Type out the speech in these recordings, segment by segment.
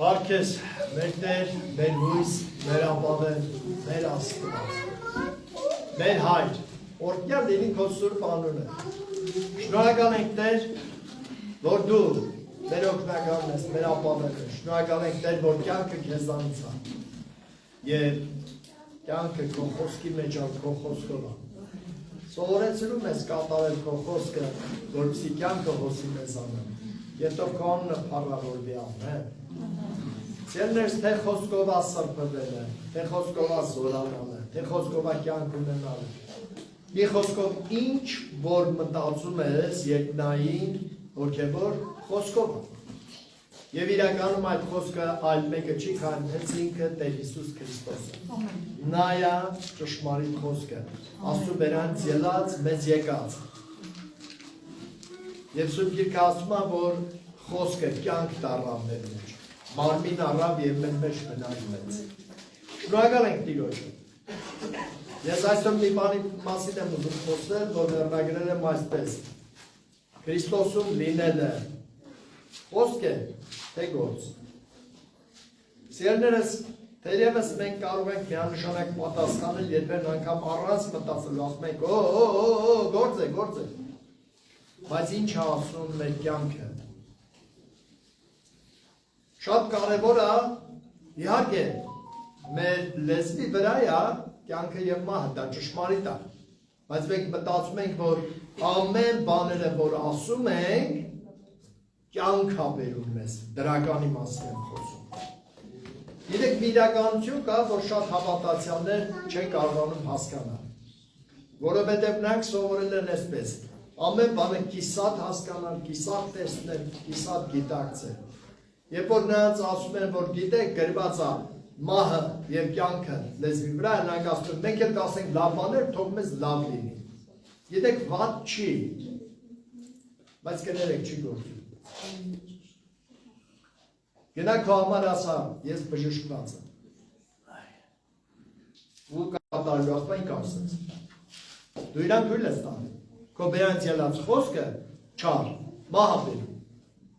Պարքես մեր Տեր, մեր հույս, մեր ապավեն, մեր Աստված, մեր հայր, օրհնյալ լինի քո սուրբ անունը։ Շնորհակալ ենք Տեր, որ դու մեր օգնականն ես, մեր ապավենը։ Շնորհակալ ենք Տեր, որ կյանքը քեզանից է։ Եվ կյանքը քո խոսքի մեջ է, քո խոսքով է։ Սովորեցնում ես կատարել քո խոսքը, որպեսզի կյանքը հոսի մեզանը։ Եվ թող քո անունը փառավորվի, ամեն։ Սերներս թե խոսքով է սրբվելը, թե խոսքով է զորանալը, թե խոսքով է կյանք ունենալը։ Մի խոսքով ինչ որ մտածում ես երկնային հոգևոր խոսքով է։ Եվ իրականում այդ խոսքը այլ մեկը չի, քան հենց ինքը Տեր Հիսուս Քրիստոսը։ Նա է ճշմարիտ խոսքը, Աստծու բերանից ելած, մեզ եկած։ Եվ Սուրբ Գիրքը ասում է, որ խոսքը կյանք դառավ մեր մեջ, մարմին առավ եւ մեր մեջ բնակվեց։ Շնորհակալ ենք Տիրոջը։ Ես այսօր մի բանի մասին եմ ուզում խոսել, որ վերնագրել եմ այսպես. Քրիստոսում լինելը խոսք է, թե գործ։ Սիրելիներս, թերևս մենք կարող ենք միանշանակ պատասխանել, երբեմն անգամ առանց մտածելու ասում ենք, գործ է։ Բայց ինչ է ասում մեր կյանքը։ Շատ կարևոր է, իհարկե, մեր լեզվի վրա է կյանքը եւ մահը, դա ճշմարիտ է։ Բայց մենք մտածում ենք, որ ամեն բաները, որ ասում ենք, կյանք է բերում մեզ, դրականի մասին եմ խոսում։ Գիտեք, մի իրականություն կա, որ շատ հավատացյալներ չեն կարողանում հասկանալ։ Որովհետև նրանք սովորել են այսպես. ամեն բանը կիսատ հասկանալ, կիսատ տեսնել, կիսատ գիտակցել։ Երբ որ նրանց ասում են, որ գիտեք, գրված է մահը եւ կյանքը լեզվի վրա, նրանք ասում են, մենք էլ կասենք լավ բաներ, թող մեզ լավ լինի։ Գիտեք, վատ չի, բայց կներեք չի գործում։ Գնա քո համար ասա, ես բժշկված եմ։ Ու կատարելու ասում են կասեց։ Դու իրան թույլ ես տալու։ Քո բերանից ելած խոսքը չար, մահ է բերում։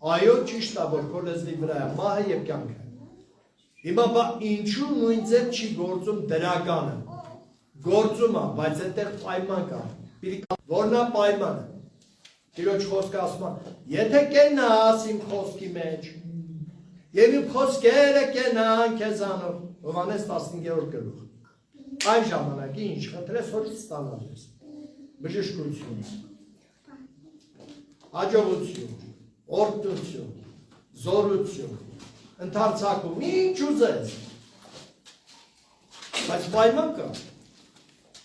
Այո, ճիշտ է, որ քո լեզվի վրա է մահը եւ կյանքը։ Հիմա բա ինչու նույն ձև չի գործում դրականը։ Գործում է, բայց այդտեղ պայման կա։ Որն է պայմանը։ Տիրոջ խոսքը ասում է, եթե կենաս իմ խոսքի մեջ, եւ իմ խոսքերը կենան քեզանով, Հովհաննես 15-րդ գլուխ։ Այն ժամանակ ինչ խնդրես հորից ստանալ ես։ Բժշկություն, հաջողություն, օրհնություն, զորություն, ընդարձակում, ինչ ուզես։ Բայց պայման կա։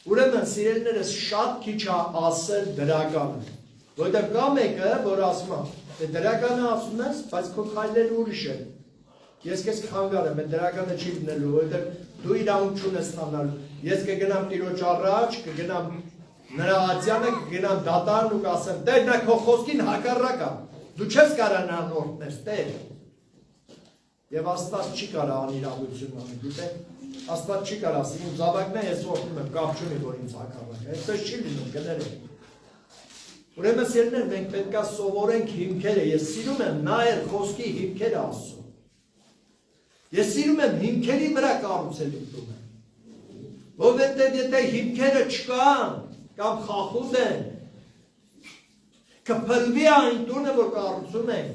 Ուրեմն սիրելիներս շատ քիչ է ասել դրականը։ Որտեղ կա մեկը, որ ասում է, դրականը ասում ես, բայց քո քայլերը ուրիշ են։ Ես քեզ կխանգարեմ, այդ դրականը չի լինելու, որտեղ դու իրավունք չունես ստանալու։ Ես կգնամ Տիրոջ առաջ, կգնամ նրա ատյանը, կգնամ դատարան ու կասեմ, Տեր, նա քո խոսքին հակառակ է։ Դու չես կարող նրան օրհնել, Տեր։ Եվ Աստված չի կարող անիրավություն անել, գիտեք։ Աստված չի կարող ասի, իմ զավակն է, ես օրհնում եմ, կապ չունի, որ ինձ հակառակ է։ Այդպես չի լինում, կներեք։ Ուրեմն սիրելիներ, մենք պետք է սովորենք հիմքերը, ես սիրում եմ նայել խոսքի հիմքերը ասում։ Ես սիրում եմ հիմքերի վրա կառուցել իմ տունը։ Որովհետև եթե հիմքերը չկան, կամ խախուտ են, կփլվի այն տունը, որ կառուցում ենք։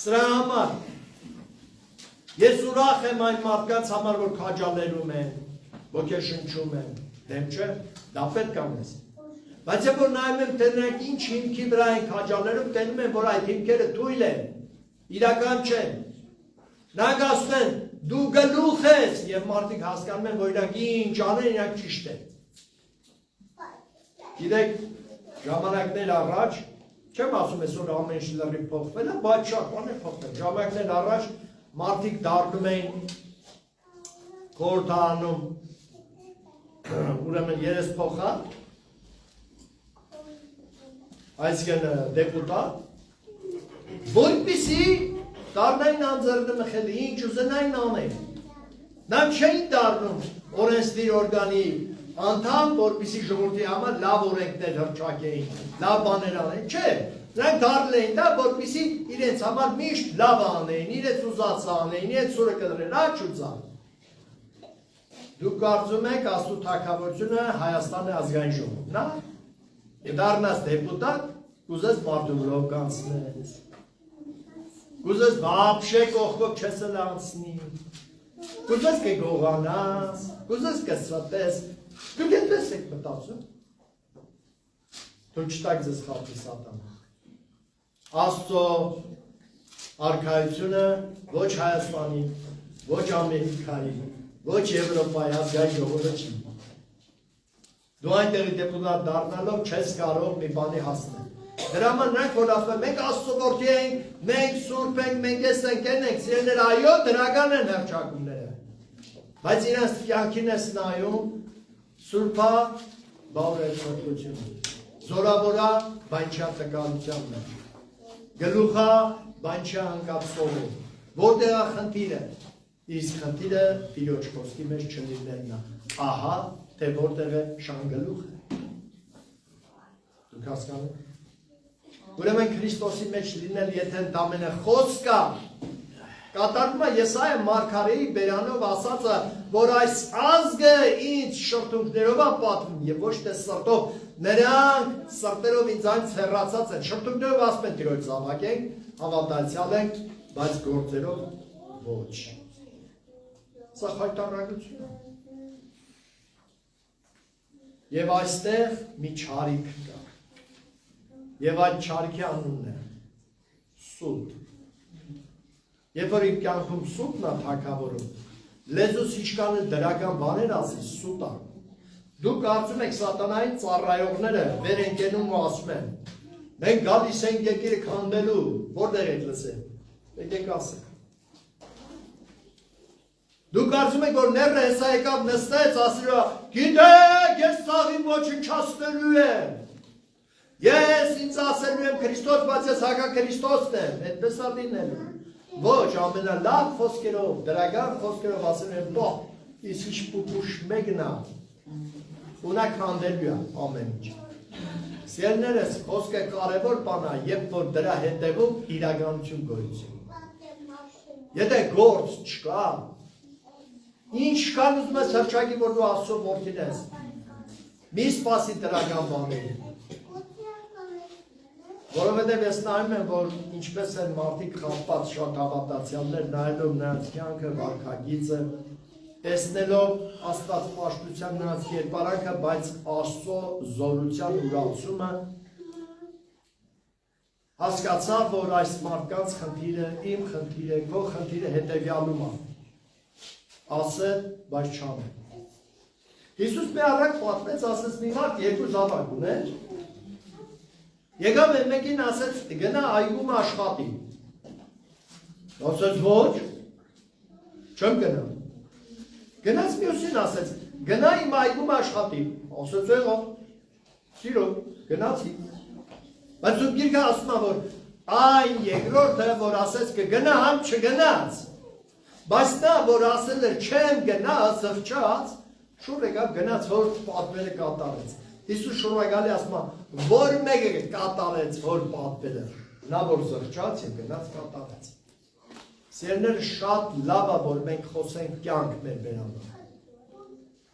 Սրա համար ես ուրախ եմ այն մարդկանց համար, որ քաջալերում են, ոգեշնչում են, դեմ չէ, դա պետք է մեզ։ Բայց երբ որ նայում եմ, թե նրանք ինչ հիմքի վրա են քաջալերում, տենում են, որ այդ հիմքերը թույլ են, իրական չեն։ Նրանք ասում են, դու գլուխ ես, եւ մարդիկ հասկանում են, որ իրանք ինչ անեն, իրանք ճիշտ են։ Գիտեք, ժամանակներ առաջ, չեմ ասում այսօր ամեն ինչ լրիվ փոխվել է, բայց շատ բան է փոխվել։ Ժամանակներ առաջ մարդիկ դառնում էին խորհրդարանում, ուրեմն երեսփոխան, այսինքն դեպուտատ, որպեսզի դառնային անձեռնմխելի, ինչ ուզենային անեն։ Նրանք չէին դառնում օրենսդիր օրգանի անդամ, որպեսզի ժողովրդի համար լավ օրենքներ հռչակեին, լավ բաներ անեն, չէ, Նրանք դառել էին դա, որպեսզի իրենց համար միշտ լավ անեին, իրենց ուզածը անեին, իրենց սուրը կդրեն, աչ ուզան։ Դուք կարծում եք Աստծո թագավորությունը Հայաստանի ազգային ժողովն է։ Դառնաս դեպուտատ, կուզես մարդու վրով կանցնես։ Կուզես բաբշե կողքով չես անցնի։ Կուզես կգողանաս, կուզես կսրտես։ Դուք այդպես եք մտածում։ Դուք չտակ ձեզ խաբի սատանա։ Աստծո արքայությունը ոչ Հայաստանի, ոչ Ամերիկայի, ոչ Եվրոպայի ազգային ժողովը չի։ Դու այնտեղի դեպուտատ դառնալով չես կարող մի բանի հասնել։ Դրա համար նրանք որ ասում են մենք Աստծո որդի ենք, մենք սուրբ ենք, մենք ես ենք, սիրելիներ, այո, դրական են հռչակումները։ Բայց իրենց կյանքին ես նայում սուրբա բավարարությունը, զորավորա բանչա տկարության մեջ, գլուխա բանչա անկապսորը, որտեղ է խնդիրը, իսկ խնդիրը Տիրոջ խոսքի մեջ չլինելն է, ահա թե որտեղ է շանգլուխը։ Դուք հասկանում։ Ուրեմն Քրիստոսի մեջ լինել, եթե ընդամենը խոսքը կատարվում է Եսայա մարգարեի բերանով ասածը, որ այս ազգը ինձ շրթունքներով է պատվում եւ ոչ թե սրտով, նրանք սրտերով ինձանից հեռացած են, շրթունքներով ասում են Տիրոջ զավակենք, հավատացյալ ենք, բայց գործերով ոչ։ Սա խայտարակություն է։ Եվ այստեղ մի չարիք կա։ Եվ այդ չարիքի անունն է սուտ։ Երբ որ իր կյանքում սուտն է թագավորում, լեզուս իշխանը դրական բաներ ասի սուտ է։ Դուք կարծում եք սատանայի ծառայողները վեր են կենում ու ասում են. մենք գալիս ենք երկիրը քանդելու, որտեղ եք լսել։ Եկեք ասեք։ Դուք կարծում եք որ Նեռը հեսա եկավ նստեց, ասելու է. գիտեք, ես սաղին ոչնչացնելու եմ։ Ես ինձ ասելու եմ Քրիստոս, բայց ես հակա Քրիստոսն եմ, այդպես է լինելու։ Ոչ, ամենալավ խոսքերով, դրական խոսքերով ասելու եմ, բա, իսկ ինչ պուպուշ մեկնա, ունա քանդելու է ամեն ինչ։ Սիրելիներս, խոսքը կարևոր բան է, երբ որ դրա հետևում իրականություն գոյություն։ Եթե գործ չկա, ինչքան ուզում ես հռչակի, որ դու Աստծո որդին ես, մի սպասի դրական բաներին։ Որովհետև ես նայում եմ, որ ինչպես են մարդիկ խապված շատ հավատացյալներ, նայելով նրանց կյանքը, վարքագիծը, տեսնելով Աստված պաշտության նրանց կերպարանքը, բայց Աստծո զորության ուրացումը, հասկացա, որ այս մարդկանց խնդիրը, իմ խնդիրը, քո խնդիրը հետևյալում է, ասել, բայց չանել։ Հիսուս մի առակ պատմեց, ասեց մի մարդ երկու զավակ ուներ, եկավ մեկին ասեց, գնա այգում աշխատի։ Ասեց ոչ, չեմ գնա։ Գնաց մյուսին ասեց, գնա իմ այգում աշխատի։ Ասեց եղավ, սիրով, գնացի։ Բայց ում գիրքը ասում է, որ այն երկրորդը, որ ասեց կգնամ, չգնաց։ Բայց նա, որ ասել էր չեմ գնա, զղջաց, շուռ եկավ գնաց, որ պատվերը կատարեց։ Հիսուս շնորհակալի ասում է, որ մեկը կատարեց, որ պատվել է, նա որ զղջաց եւ գնաց կատարեց։ Սիրելիներ, շատ լավ է, որ մենք խոսենք կյանք մեր վերաբերյալ։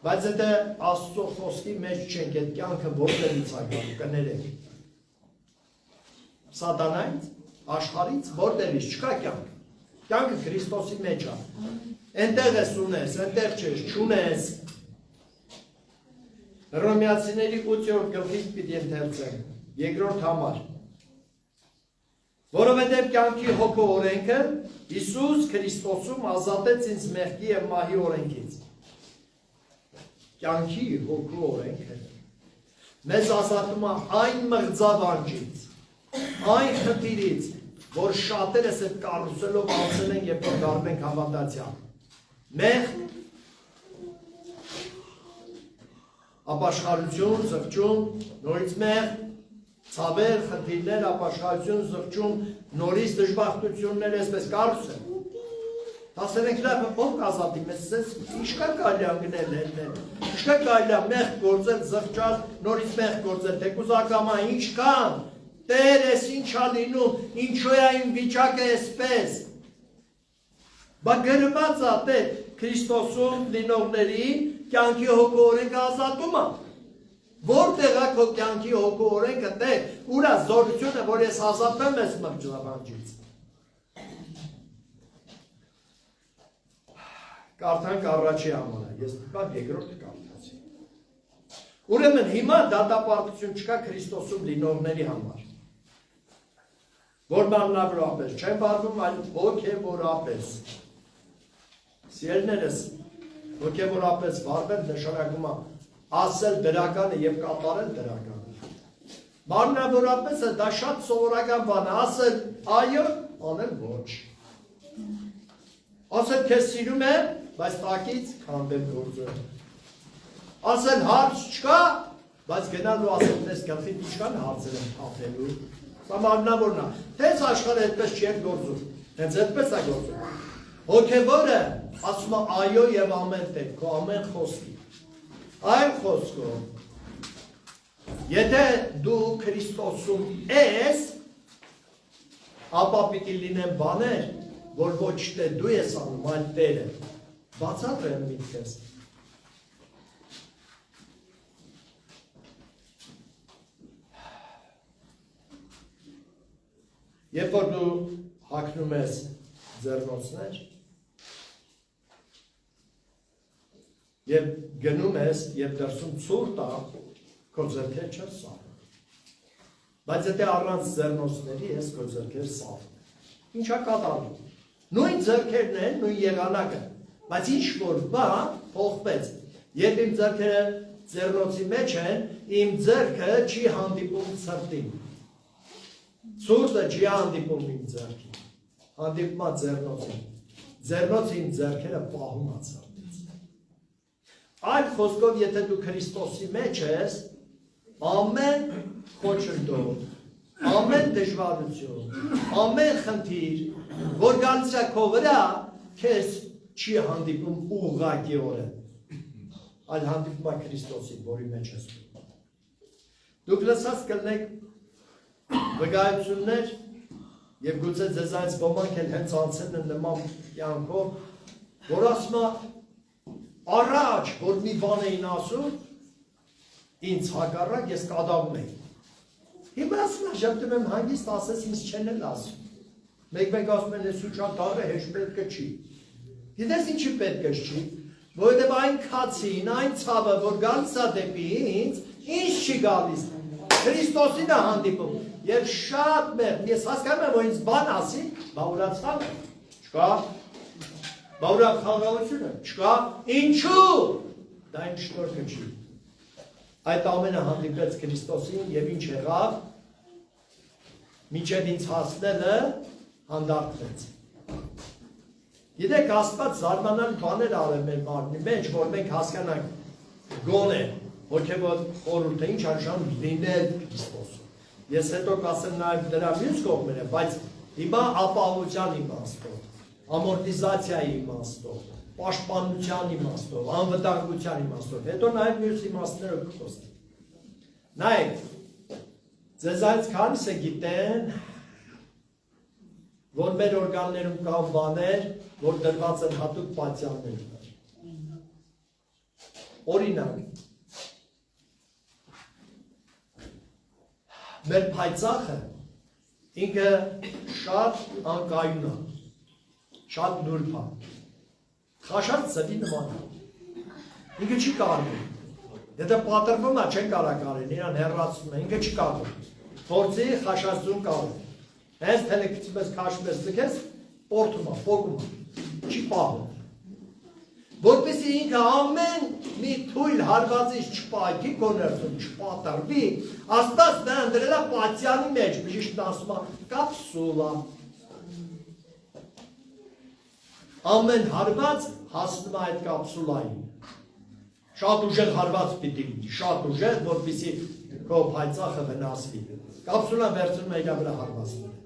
Բայց եթե Աստծո խոսքի մեջ չենք, այդ կյանքը որտեղից է գալու, կներեք։ Սատանայից, աշխարհից, որտեղից չկա կյանք։ Կյանքը Քրիստոսի մեջ է։ Այնտեղ ես ունես, այնտեղ չես, չունես։ Հռոմեացիների 8-րդ գլխից պիտի ընթերցեմ, երկրորդ համար։ Որովհետև կյանքի հոգու օրենքը Հիսուս Քրիստոսում ազատեց ինձ մեղքի և մահի օրենքից։ Կյանքի հոգու օրենքը մեզ ազատում է այն մղձավանջից, այն խնդիրից, որ շատերս այդ կառուցելով անցել են և որ դառնում ենք հավատացյալ։ Մեղք, ապաշխարություն, զղջում, նորից մեղք, ցավեր, խնդիրներ, ապաշխարություն, զղջում, նորից դժբախտություններ, այսպես կառուցել։ Ասենք լավ, ով կազատի մեզ, ինչքան կարելի է անգնել հելնել, ինչքան կարելի է մեղք գործել, զղջալ, նորից մեղք գործել, թեկուզ ակամա, ինչքան, Տեր ես ինչա լինում, ինչու է այն վիճակը էսպես։ Բա գրված է Տեր Քրիստոսում լինողների կյանքի հոգու օրենքը ազատում է։ Որտեղ է քո կյանքի հոգու օրենքը Տեր, ուր է զորությունը, որ ես ազատվեմ ես մրջնաբանջից։ Կարդանք առաջի համարը, ես դիպան երկրորդը կարդացի։ Ուրեմն հիմա դատապարտություն չկա Քրիստոսում լինողների համար։ Որ մանրավորապես չեն վարվում, այլ հոգևորապես։ Սիրելիներս, հոգևորապես վարվել նշանակում է ասել դրականը եւ կատարել դրականը։ Մանրավորապես դա շատ սովորական բան է, ասել այո, անել ոչ։ Ասել քեզ սիրում եմ, բայց տակից քանդեմ գործը։ Ասել հարց չկա, բայց գնալու ասել դες գլխին ինչքան հարցեր եմ թափելու։ Սա մանրավորն է։ Հենց աշխարհը այդպես չի գործում։ Հենց այդպես է գործում։ Հոգևորը ասում է այո եւ ամեն տեղ, քո ամեն խոսքի։ Այն խոսքով եթե դու Քրիստոսում ես, ապա պիտի լինեն բաներ, որ ոչ թե դու ես անում, այլ Տերը։ Բացատրեմ միտքս։ Երբ որ դու հագնում ես ձեռնոցներ, եւ գնում ես եւ դրսում ցուրտ է, քո ձեռքերը չես սահում։ Բայց եթե առանց ձեռնոցների ես քո ձեռքերը սահում։ Ինչա կատարվում։ Նույն ձեռքերն են, նույն եղանակը, բայց ինչ որ բան փոխվեց։ Երբ իմ ձեռքերը ձեռնոցի մեջ են, իմ ձեռքը չի հանդիպում ցրտին։ Ցուրտը չի հանդիպում իմ ձեռքին, հանդիպում է ձեռնոցին։ Ձեռնոցը իմ ձեռքերը պահում է ցրտից։ Այլ խոսքով, եթե դու Քրիստոսի մեջ ես, ամեն խոչընդոտ, ամեն դժվարություն, ամեն խնդիր, որ գալիս է քո վրա, քեզ չի հանդիպում ուղղակիորեն, այլ հանդիպում է Քրիստոսին, որի մեջ ես դու։ Դուք լսած կլինեք վկայություններ եւ գուցե ձեզանից ոմանք են հենց անցել են նման կյանքով, որ ասում է առաջ, որ մի բան էին ասում, ինձ հակառակ ես կադավում էի։ Հիմա ասում եմ, ժպտում եմ հանգիստ ասես ինձ չեն էլ ասում։ Մեկ ասում են, ես ու չատառը հեշտ պետք չի։ Գիտես ինչի պետք չի, որովհետև այն քացին, այն ցավը, որ գալիս է դեպի ինձ չի գալիս։ Քրիստոսին է հանդիպում։ Եվ շատ մեղմ, ես հասկանում եմ, որ ինձ բան ասի, բա ուրացան է, չկա, բա ուրա խաղաղությունը, չկա, ինչու, դա ինչ շնորհքը չի։ Այդ ամենը հանդիպեց Քրիստոսին եւ ինչ եղավ, մինչև ինձ հասնելը հանդարտվեց։ Գիտեք, Աստված զարմանալի բաներ արել մեր մարմնի մեջ, որ մենք հասկանանք գոնե հոգևոր խորհուրդը ինչ արժան լինել Քրիստոսում։ Ես հետո կասեմ նաև դրա մյուս կողմերը, բայց հիմա ապահովության իմաստով, ամորտիզացիայի իմաստով, պաշտպանության իմաստով, անվտանգության իմաստով, հետո նաև մյուս իմաստները կխոսենք։ Նայեք, ձեզանից քանիսը գիտեն, որ մեր օրգաններում կան բաներ, որ դրված են հատուկ պատյաններում։ Օրինակ, մեր փայծախը ինքը շատ անկայուն է, շատ նուրբ է, խաշած ծվի նման է, ինքը չի կարվում, եթե պատրվում է չեն կարակարին, իրան հեռացում է, ինքը չի կարվում, փորձի խաշածում կարում, հենց թելեքից մեզ քաշում ես ձգես, պորթում է, պոկում է, չի պահում, որպեսի ինքը ամեն մի թույլ հարվածից չպայքի կոներցում, չպատրվի, Աստված նա ընդրել է պատյանի մեջ, բժիշկն ասում է, կապսուլա։ Ամեն հարված հասնում է այդ կապսուլային։ Շատ ուժեղ հարված պիտի լինի, շատ ուժեղ, որպեսի քո փայծախը վնասվի։ Կապսուլան վերցնում է իր վրա հարվածները։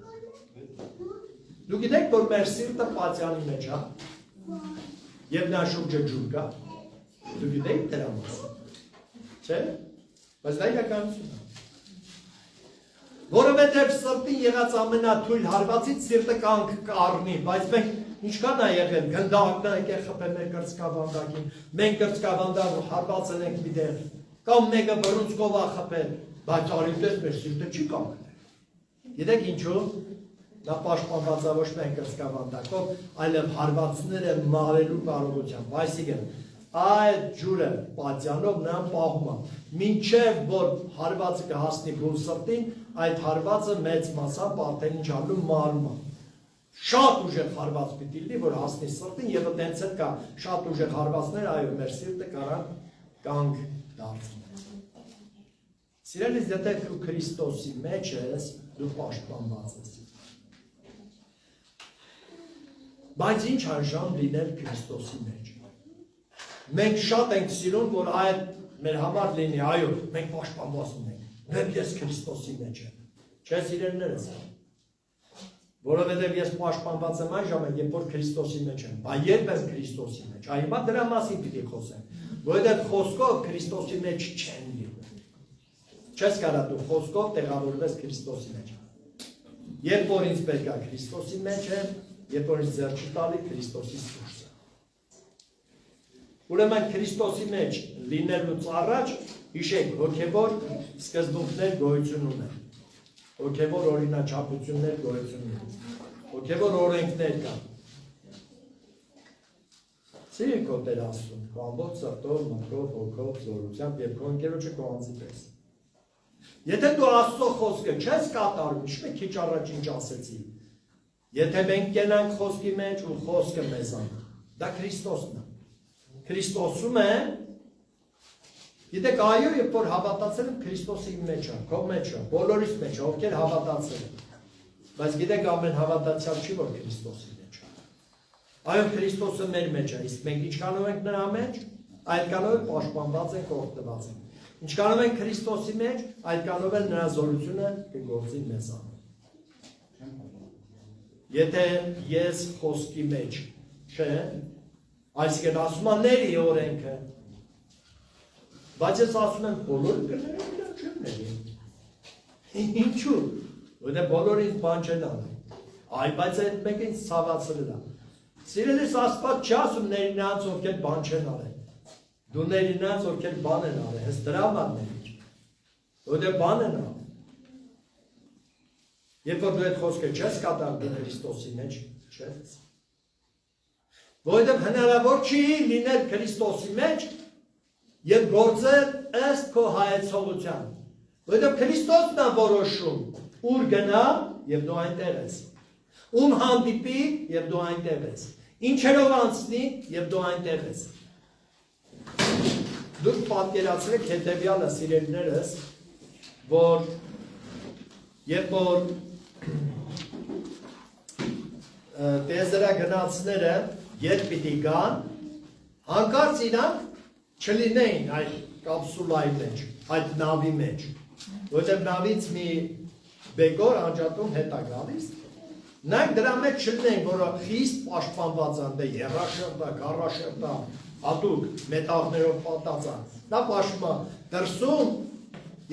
Դու գիտեք, որ մեր սիրտը պատյանի մեջ է, եւ նա շուրջը ջուր կա, դու գիտեք դրա մասին, չէ՞, բայց դա իրականություն է։ Որովհետև սրտին եղած ամենաթույլ հարվածից սիրտը կանք կառնի, բայց մենք ինչքան է եղել, գնդակն եկել խփել մեր կրծքավանդակին, մենք կրծքավանդակ հարվածել ենք մի տեղ, կամ մեկը բռունցքով է խփել, բայց արիվտես մեր սիրտը չի կանգնել։ Գիտեք ինչու՞, նա պաշտպանված է ոչ միայն կրծքավանդակով, այլև հարվածները մարելու կարողությամբ, այսինքն այդ ջուրը պատյանով նրան պահում է, մինչև որ հարվածը կհասնի բուն սրտին, այդ հարվածը մեծ մասամբ արդեն ինչ ալու մարում է։ Շատ ուժեղ հարված պիտի լինի, որ հասնի սրտին, եւ այդտենց էլ կա շատ ուժեղ հարվածներ, այո, մեր սիրտը կարան կանգ դարձնել։ Սիրելիս, եթե դու Քրիստոսի մեջ ես, դու պաշտպանված ես։ Բայց ինչ արժան լինել Քրիստոսի մեջ։ Մենք շատ ենք սիրում, որ այդ մեր համար լինի, այո, մենք պաշտպանված ունենք, դեռ ես Քրիստոսի մեջ եմ։ Չէ՞ սիրելիներս։ Որովհետև ես պաշտպանված եմ այն ժամանակ, երբ որ Քրիստոսի մեջ եմ, բայց երբ եմ Քրիստոսի մեջ, այ հիմա դրա մասին պիտի խոսեմ, որովհետև խոսքով Քրիստոսի մեջ չեն լինում։ Չես կարող դու խոսքով տեղավորվես Քրիստոսի մեջ։ Երբ որ ինձ պետք է Քրիստոսի մեջ եմ, երբ որ ինձ ձեռ չտալի Քրիստոսից դուրս։ Ուրեմն Քրիստոսի մեջ լինելուց առաջ հիշեք, հոգևոր սկզբունքներ գոյություն ունեն։ Հոգևոր օրինաչափություններ գոյություն ունեն։ Հոգևոր օրենքներ կան։ Սիրի քո Տեր Աստծուն, քո ամբողջ սրտով, մտքով, հոգով, զորությամբ եւ քո ընկերոջը քո անձի պես։ Եթե դու Աստծո խոսքը չես կատարում, ինչ քիչ առաջ ինչ ասեցի։ Եթե մենք կենանք խոսքի մեջ ու խոսքը մեզանա, դա Քրիստոսն է։ Քրիստոսում է, գիտեք, այո, երբ որ հավատացել եմ Քրիստոսի մեջ է, քո մեջ է, բոլորիս մեջ է, ովքեր հավատացել են։ Բայց գիտեք, ամեն հավատացյալ չի, որ Քրիստոսի մեջ է։ Այո, Քրիստոսը մեր մեջ է, իսկ մենք ինչքանով ենք նրա մեջ, այդքանով էլ պաշտպանված ենք, օգտված ենք։ Ինչքանով ենք Քրիստոսի մեջ, այդքանով էլ նրա զորությունը կգործի մեզանում։ Եթե ես խոսքի մեջ չէ, այսինքն ասում եմ ների օրենքը, բայց ես ասում եմ բոլորը կներեն իրան չեմ ների։ Ինչու՞, որտեղ բոլորը ինձ բան չեն անում։ Այ բայց այդ մեկը ինձ ցավացրել է։ Սիրելիս Աստված չի ասում ների նրանց, ովքեր բան չեն արել։ Դու ների նրանց, ովքեր բան են արել, հենց դրա համար ների։ Որտեղ բան են արել։ Երբ որ դու այդ խոսքը չես կատարում Քրիստոսի մեջ, չես։ Որովհետև հնարավոր չի լինել Քրիստոսի մեջ եւ գործել ըստ քո հայեցողության։ Որովհետև Քրիստոսն է որոշում, ուր գնա եւ դու այնտեղ ես։ Ում հանդիպի եւ դու այնտեղ ես։ Ինչերով անցնի եւ դու այնտեղ ես։ Դուք պատկերացրեք հետեւյալը, սիրելիներս, որ երբ որ տեզերագնացները երբ պիտի գան, հանկարծ իրանք չլինեին այդ կապսուլայի մեջ, այդ նավի մեջ, որտեղ նավից մի բեկոր անջատում հետ է գալիս, նրանք դրա մեջ չլինեին, որը խիստ պաշտպանված են, դե եռաշերտա, քառաշերտա, հատուկ մետաղներով պատած է, նա պաշտպան դրսում,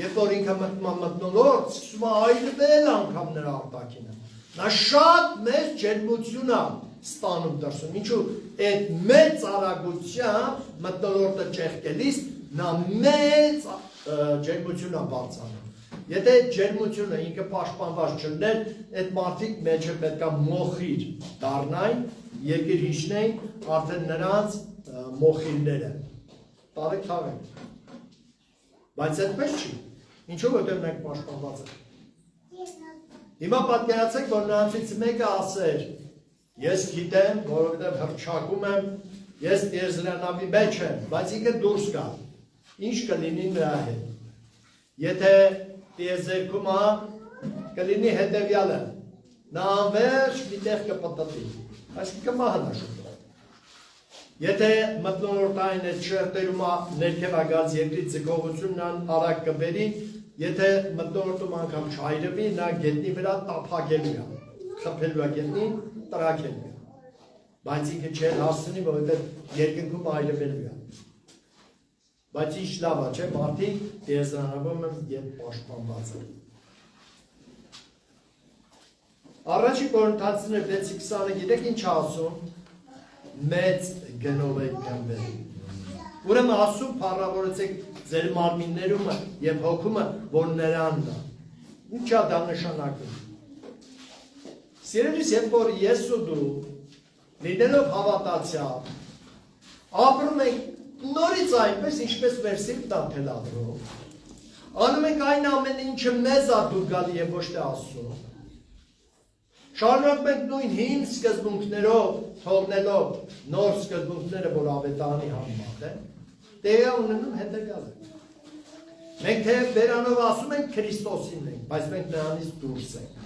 երբ որ ինքը մտնոլորտ, սկսում է այլվել անգամ նրա արտաքինը, նա շատ մեծ ջերմություն է ստանում դրսում, ինչու այդ մեծ արագությամբ մտնոլորտը ճեղքելիս նա մեծ ջերմություն է բարձրանում։ Եթե այդ ջերմությունը ինքը պաշտպանված չլներ, այդ մարդիկ մեջը պետք է մոխիր դառնային, երկիր հիշնեին, արդեն նրանց մոխիրները տարեք թաղեն։ Բայց այդպես չի, ինչու որտեղ մենք պաշտպանված ենք։ Հիմա պատկերացեք, որ նրանցից մեկը ասեր, ես գիտեմ, որովհետև հռչակում եմ, ես տիեզերանավի մեջ եմ, բայց ինքը դուրս գա, ինչ կլինի նրա հետ։ Եթե տիեզերքում է, կլինի հետևյալը, նա անվերջ մի տեղ կպտտի, այսինքն կմահանա շուտով։ Եթե մթնոլորտային այդ շերտերում ներքև ագած երկրի ձգողությունն արագ կբերի, եթե մթնոլորտում անգամ չայրվի, նա գետնի վրա տափակելու է, խփելու է գետնին, տրաքելու է, բայց ինքը չէր հասցնի, որովհետև երկնքում այրվելու է։ Բայց ինչ լավ է, չէ, մարդիկ տիեզերանավում են երբ պաշտպանված են։ Առաջի Կորինթացիներ 6:20 գիտեք ինչ ասում, մեծ գնով եք գնվել։ Ուրեմն ասում փառավորեցեք ձեր մարմիններումը եւ հոգումը, որ նրանն է։ Ինչա դա նշանակում։ Սիրելիս, երբ որ ես ու դու լինելով հավատացյալ, ապրում ենք նորից այնպես, ինչպես վերսիրտն ափելադրով, անում ենք այն ամենը, ինչը մեզ է դուր գալի եւ ոչ թե Աստծուն։ Շարունակում ենք նույն հին սկզբունքներով թողնելով նոր սկզբունքները, որ ավետարանի համեմատ են, տեղի ունենում հետեւյալը։ Մենք թե վերանով ասում ենք Քրիստոսին ենք, բայց մենք նրանից դուրս ենք։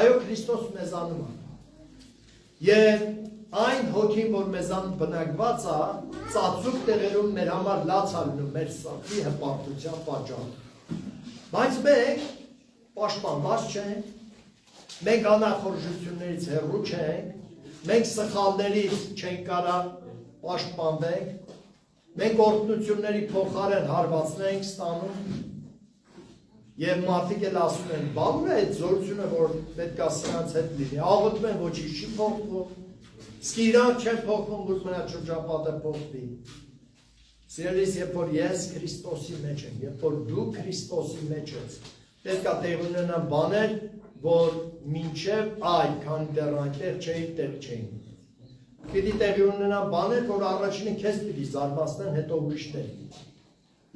Այո, Քրիստոս մեզանում է։ Եվ այն հոգին, որ մեզան բնակված է, ծածուկ տեղերում մեր համար լաց է լինում մեր սակի հպարտության պատճառով։ Բայց մենք պաշտպանված չենք, մենք անախորժություններից հեռու չենք, մենք սխալներից չենք կարա պաշտպանվենք, մենք օրհնությունների փոխարեն հարվածներ ենք ստանում, եւ մարդիկ էլ ասում են, բա ուր է այդ զորությունը, որ պետք է սրանց հետ լինի, աղոթում են ոչինչ չի փոխվում, իսկ իրանք չեն փոխվում, որ մնա շրջապատը փոխվի։ Սիրելիս, երբ որ ես Քրիստոսի մեջ եմ, երբ որ դու Քրիստոսի մեջ ես, պետք է տեղ ունենան բաներ, որ մինչև այ քանի դեռ այնտեղ չէին, տեղ չէին։ Պիտի տեղի ունենան բաներ, որ առաջինը քեզ պիտի զարմացնեն, հետո ուրիշներին։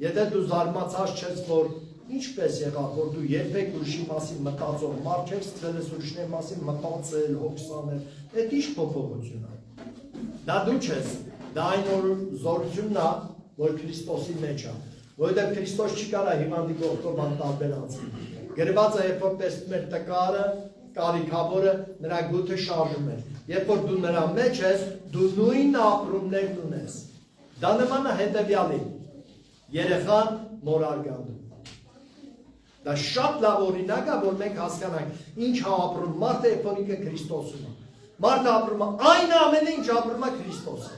Եթե դու զարմացած չես, որ ինչպես եղավ, որ դու երբեք ուրիշի մասին մտածող մարդ չես, ցել ես ուրիշների մասին մտածել, հոգսանել, այդ ինչ փոփոխություն է։ Դա դու չես, դա այն զորությունն է, որ Քրիստոսի մեջ է, որովհետև Քրիստոս չի կարա հիվանդի կողքով անտարբեր անցնել։ Գրված է, երբ որ տեսնում էր տկարը, կարիքավորը, նրա գութը շարժում էր։ Երբ որ դու նրա մեջ ես, դու նույն ապրումներն ունես։ Դա նման է հետևյալին, երեխան մորարգանդում։ Դա շատ լավ օրինակ է, որ մենք հասկանանք, ինչ ապրում մարդը, երբ որ ինքը Քրիստոսում է։ Մարդը ապրում է այն ամենը, ինչ ապրում է Քրիստոսը։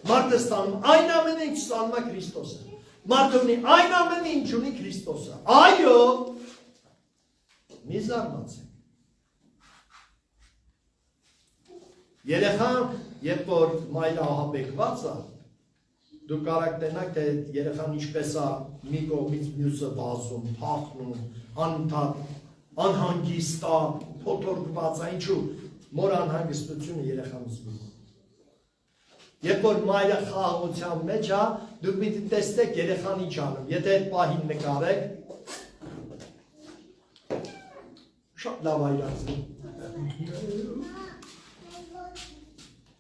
Մարդը ստանում այն ամենը, ինչ ստանում է Քրիստոսը։ Մարդը ունի այն ամենը, ինչ ունի Քրիստոսը։ Այո, մի զարմացեք։ Երեխան, երբ որ մայրը ահաբեկված է, դու կարաք տենաք, թե երեխան ինչպես է մի կողմից մյուսը վազում, փախնում, անընդհատ, անհանգիստ է, փոթորկված է, ինչու, մոր անհանգստությունը երեխան զգում։ Երբ որ մայրը խաղաղության մեջ է, դուք պիտի տեսնեք երեխան ինչ անում, եթե այդ պահին նկարեք, շատ լավ այրացնում։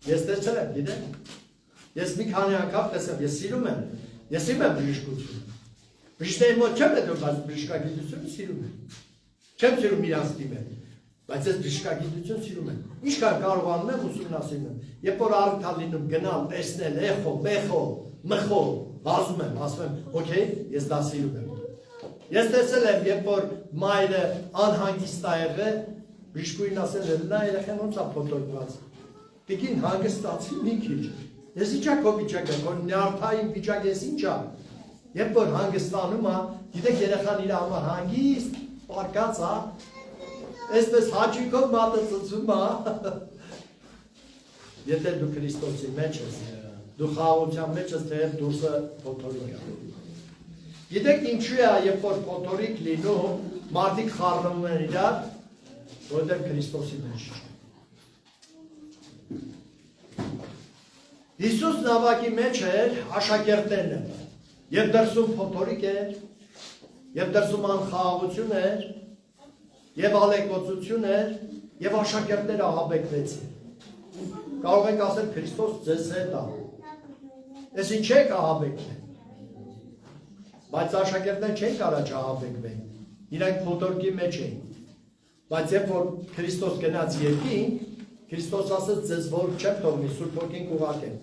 Ես տեսել եմ, գիտեք, ես մի քանի անգամ տեսեմ, ես սիրում եմ բժշկությունը։ Բժիշկների մոտ չեմ հետո, բայց բժշկագիտությունը սիրում եմ։ Չեմ սիրում իրանց դիմել, բայց ես բժշկագիտություն սիրում եմ։ Ինչքան կարողանում եմ ուսումնասիրում եմ։ Երբ որ առիթ է լինում գնալ, տեսնել, էխո, մեխո, մխո, վազում եմ, ասում եմ, օքեյ, ես դա սիրում եմ։ Ես տեսել եմ, երբ որ մայրը անհանգիստ է եղել, բժշկուհին ասել է, նա երեխան ոնց է փոթորկված։ Տիկին հանգստացի մի քիչ։ Ես ի՞նչ է քո վիճակը, քո նյարդային վիճակը ես ի՞նչ է։ Երբ որ հանգստանում է, գիտեք երեխան իր համար հանգիստ, պարկած է, այսպես հաճույքով մատը ծծում է։ Եթե դու Քրիստոսի մեջ ես, դու խաղաղության մեջ ես, թեև դուրսը փոթորիկ է։ Գիտեք ինչու է, երբ որ փոթորիկ լինում, մարդիկ խառնում են իրար, որովհետև Քրիստոսի մեջ չէ։ Հիսուս նավակի մեջ էր աշակերտներն, եւ դրսում փոթորիկ էր, եւ դրսում անխաղաղություն էր, եւ ալեկոծություն էր, եւ աշակերտները ահաբեկվեցին։ Կարող ենք ասել Քրիստոս ձեզ հետ է։ Ես ինչ եք ահաբեկվել։ Բայց աշակերտները չեն կարա չահաբեկվեն։ Իրանք փոթորկի մեջ էին։ Բայց երբ որ Քրիստոս գնաց երկինք, Քրիստոս ասաց ձեզ որ չեմ թողնի, Սուրբ Հոգին կուղարկեմ։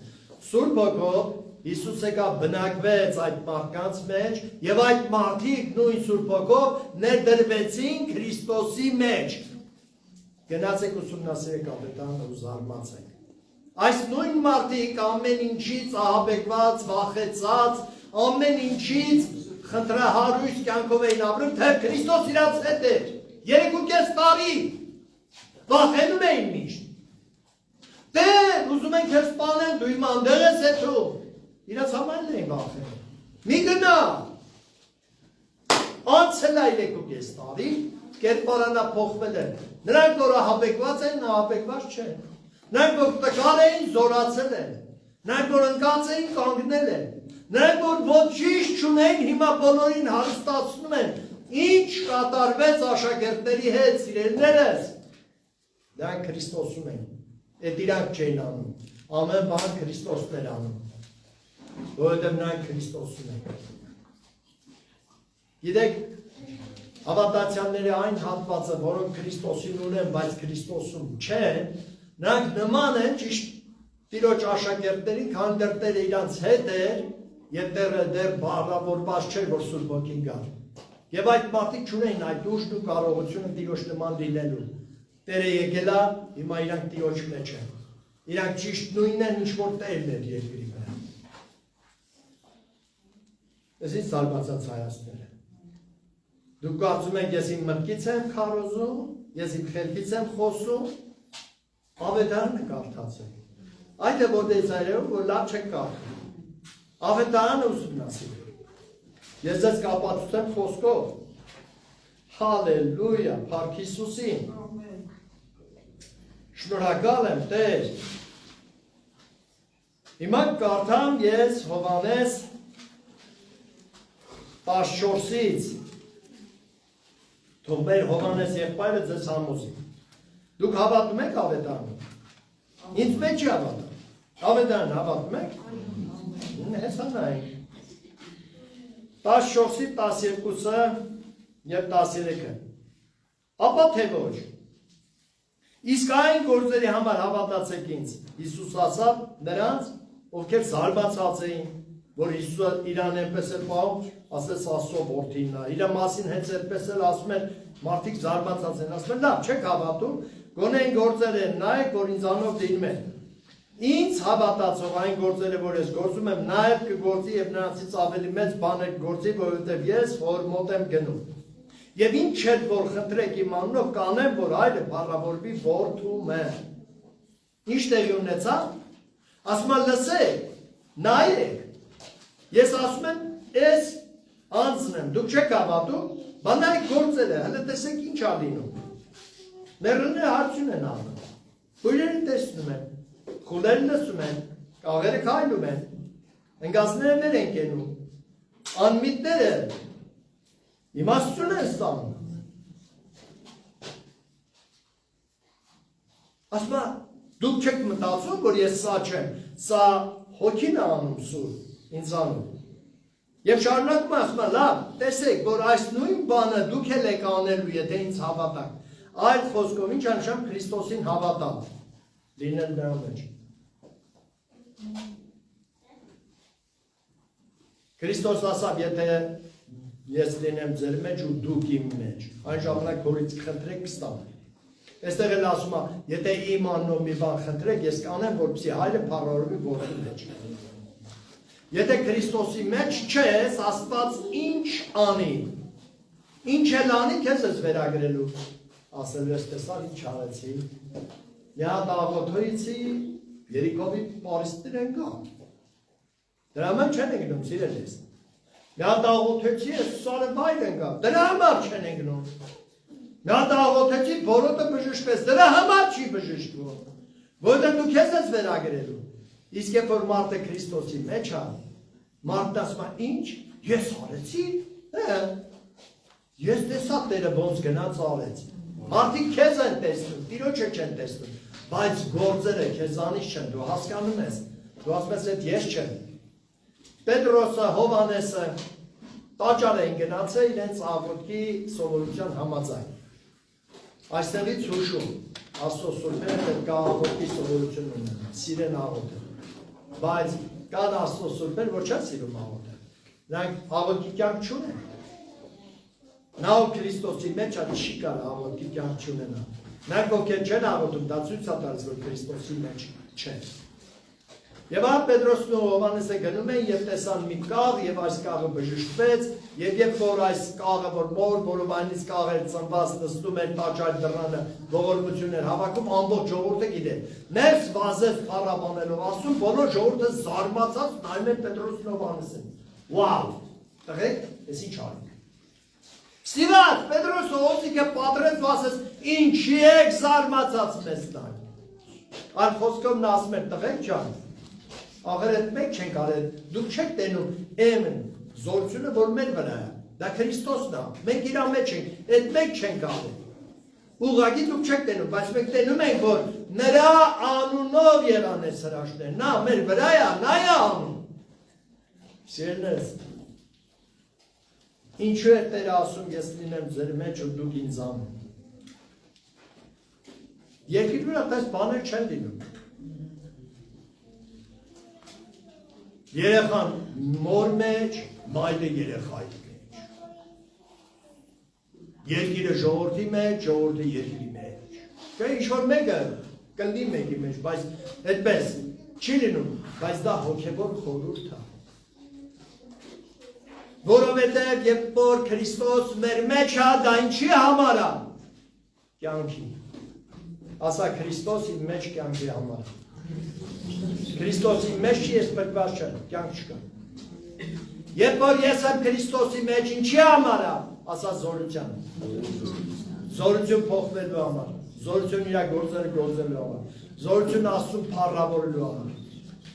Սուրբ Հոգով Հիսուս եկա բնակվեց այդ մարդկանց մեջ եւ այդ մարդիկ նույն Սուրբ Հոգով ներդրվեցին Քրիստոսի մեջ։ Գնացեք ուսումնասիրեք ավետարանը ու զարմացեք։ Այս նույն մարդիկ ամեն ինչից ահաբեկված, վախեցած, ամեն ինչից խնդրահարույց կյանքով էին ապրում, թե Քրիստոս իրաց հետ էր։ 3.5 տարի։ Վախենում էին միշտ։ Դեր, ուզում են քեզ սպանեն, դու իմ անդեղ ես հետո։ Իրաց համարն էին վախենում։ Մի գնա։ Անցել է 3.5 տարի, կերպարանա փոխվել է։ Նրանք որ հապեկված են, նա հապեկված չէ։ Նրանք որ տկար էին, զորացել են։ Նրանք որ ընկած էին, կանգնել են։ Նրանք որ ոչինչ չունեն, հիմա բոլորին հարստացնում են։ Ինչ կատարվեց աշակերտների հետ, սիրելիներս։ Նրանք Քրիստոսում են։ Այդ իրանք չէին անում։ Ամեն բան Քրիստոսն էր անում։ Որովհետև նրանք Քրիստոսում են։ Գիտեք, հավատացյալների այն հատվածը, որոնք Քրիստոսին ունեն, բայց Քրիստոսում չեն, նրանք նման են ճիշտ Տիրոջ աշակերտներին, քան դեռ Տերը իրանց հետ էր, եւ դեռ բառավորված չէր, որ Սուրբ Ոգին գար։ Եվ այդ մարդիկ չունեին այդ ուժն ու կարողությունը Տիրոջ նման լինելու։ Տերը եկել է, հիմա իրանք Տիրոջ մեջ են։ Իրանք ճիշտ նույնն են, ինչ որ Տերն էր երկրի վրա։ Այսինքն զարգացած Հայաստանը։ Դուք կարծում եք, ես իմ մտքից եմ քարոզում, ես իմ խելքից եմ խոսում, Ավետարանը կարդացեք։ Այդ է որտեղից այրեում, որ լավ չեք կարդում։ Ավետարանը ուսումնասիրեք։ Ես ձեզ կապացուցեմ խոսքով։ Հալելույա, փառք Հիսուսին։ Շնորհակալ եմ, Տեր։ Հիմա կարդամ ես Հովհաննես 14-ից։ Թող մեր Հովհաննես եղբայրը ձեզ համոզի։ Դուք հավատում եք Ավետարանը։ Ինձ մեջ չի հավատում։ Ավետարանը հավատում եք։ Հեսա նայենք։ 14-ի 12-ը եւ 13-ը։ Ապա թե ոչ։ Իսկ այն գործերի համար հավատացեք ինձ։ Հիսուս ասավ նրանց, ովքեր զարմացած էին, որ Հիսուսը իրան այնպես է պահում, ասես Աստծո որդին է։ Իր մասին հենց այնպես էլ ասում են, մարդիկ զարմացած են, ասում են, լավ, չեք հավատում, գոնե այն գործերը են նայեք, որ ինձանով դինում են։ Ինձ հավատացող այն գործերը, որ ես գործում եմ, նաև կգործի եւ նրանցից ավելի մեծ բաներ գործի, որովհետեւ ես որ մոտ եմ գնում։ Եվ ինչ չէ որ խնդրեք իմ անունով, կանեմ, որ այլը փառավորվի որդում է։ Ինչ տեղի ունեցավ։ Ասում եմ լսեք, նայեք։ Ես ասում եմ, ես անձն եմ, դուք չեք հավատում, բան այդ գործերը, հələ տեսեք ինչ ա լինում։ Մերոնները հարցուն են անում։ Քույրերը տեսնում են, խուլերը լսում են, կաղերը քայլում են, ընկածները վեր են կենում, անմիտները իմաստություն են ստանում։ Ասում եմ, դուք չեք մտածում, որ ես սա չեմ, սա հոգին է անում Սուրբ ինձանում։ Եվ շարունակում ասում եմ, լավ, տեսեք, որ այս նույն բանը դուք էլ եք անելու, եթե ինձ հավատաք։ Այդ խոսքով ինչ անշամ Քրիստոսին հավատալ, լինել նրա մեջ։ Քրիստոս ասավ, եթե ես լինեմ ձեր մեջ ու դուք իմ մեջ, այն ժամանակ որից խնդրեք կստանեք։ Այստեղ էլ ասում է, եթե իմ անունով մի բան խնդրեք, ես կանեմ, որպեսզի հայրը փառավորվի որդու մեջ։ Եթե Քրիստոսի մեջ չես, Աստված ինչ անի։ Ինչ էլ անի, քեզ ես վերագրելու։ Ասել ես տեսար ինչ արեցի։ Մի հատ աղոթոյցի Երիկովի պարիստներ են գա։ Դրա համար չեն գնում, սիրելիս։ Մի հատ աղոթոյցի Սուսարը վայր են գա։ Դրա համար չեն գնում։ Մի հատ աղոթոյցի որոտը բժշկվեց, դրա համար չի բժշկվում։ Որտեղ դու քեզ ես վերագրելու։ Իսկ երբ որ մարդը Քրիստոսի մեջ է, մարդն ասում է, ինչ, ես արեցի։ Ես տեսա Տերը ոնց գնաց արեց։ Մարդիկ քեզ են տեսնում, Տիրոջը չեն տեսնում, բայց գործերը քեզանից չեն, դու հասկանում ես, դու ասում ես, այդ ես չեմ։ Պետրոսը, Հովհաննեսը տաճար էին գնացել իրենց աղոթքի սովորության համաձայն։ Այստեղից հուշում, Աստծո սուրբերը պետք է աղոթքի սովորություն ունենան, սիրեն աղոթել։ Բայց կան Աստծո սուրբեր, որ չեն սիրում աղոթել։ Նրանք աղոթքի կյանք չունեն։ Նա ով Քրիստոսի մեջ է չի կարող աղոթքի կյանք չունենալ։ Նրանք ովքեր չեն աղոթում, դա ցույց է տալիս, որ Քրիստոսի մեջ չեն։ Եվ ահա Պետրոսն ու Հովհաննեսը գնում են եւ տեսան մի կաղ եւ այս կաղը բժշկվեց եւ երբ որ այս կաղը որ որովայնից կաղ էր ծնված նստում էր տաճար դռանը ողորմություն էր հավաքում ամբողջ ժողովուրդը գիտեր ներս վազեց փառաբանելով ասում բոլոր ժողովուրդը զարմացած նայում են Պետրոսին ու Հովհաննեսին վաու տղեկ էս ինչ արեք Ստիվաց Պետրոսը օծիկը պատրեց ասես ինչի եք զարմացած մեզ նայ Այլ խոսքով նա ասում էր տղեկ ջան Աղեր այդ մեկ չենք արել, դուք չեք տենում էմն, զորությունը, որ մեր վրա է, դա Քրիստոսն է, մենք իրա մեջ ենք, այդ մեկ չենք արել։ Ուղղակի դուք չեք տենում, բայց մենք տենում ենք, որ նրա անունով եղան այս հրաշքները, նա մեր վրա է, նա է անում։ Սիրելիներս, ինչու է Տերը ասում, ես լինեմ ձեր մեջ ու դուք ինձ անում։ Երկրի վրա այս բաներ չեն լինում։ Երեխան մոր մեջ, մայրը երեխայի մեջ։ Երկիրը ժողովրդի մեջ, ժողովուրդը երկրի մեջ։ Չէ, ինչ-որ մեկը կլինի մեկի մեջ, բայց այդպես չի լինում, բայց դա հոգևոր խորհուրդ է։ Որովհետև երբ որ Քրիստոս մեր մեջ է, դա ինչի համար է։ Կյանքի։ Ասա Քրիստոս իմ մեջ կյանքի համար է։ Քրիստոսի մեջ չի ես բրկված չեմ, կյանք չկա։ Երբ որ ես եմ Քրիստոսի մեջ ինչի համար է, ասա զորության։ Զորություն փոխվելու համար, զորություն իր գործերը գործելու համար, զորություն Աստծուն փառավորելու համար։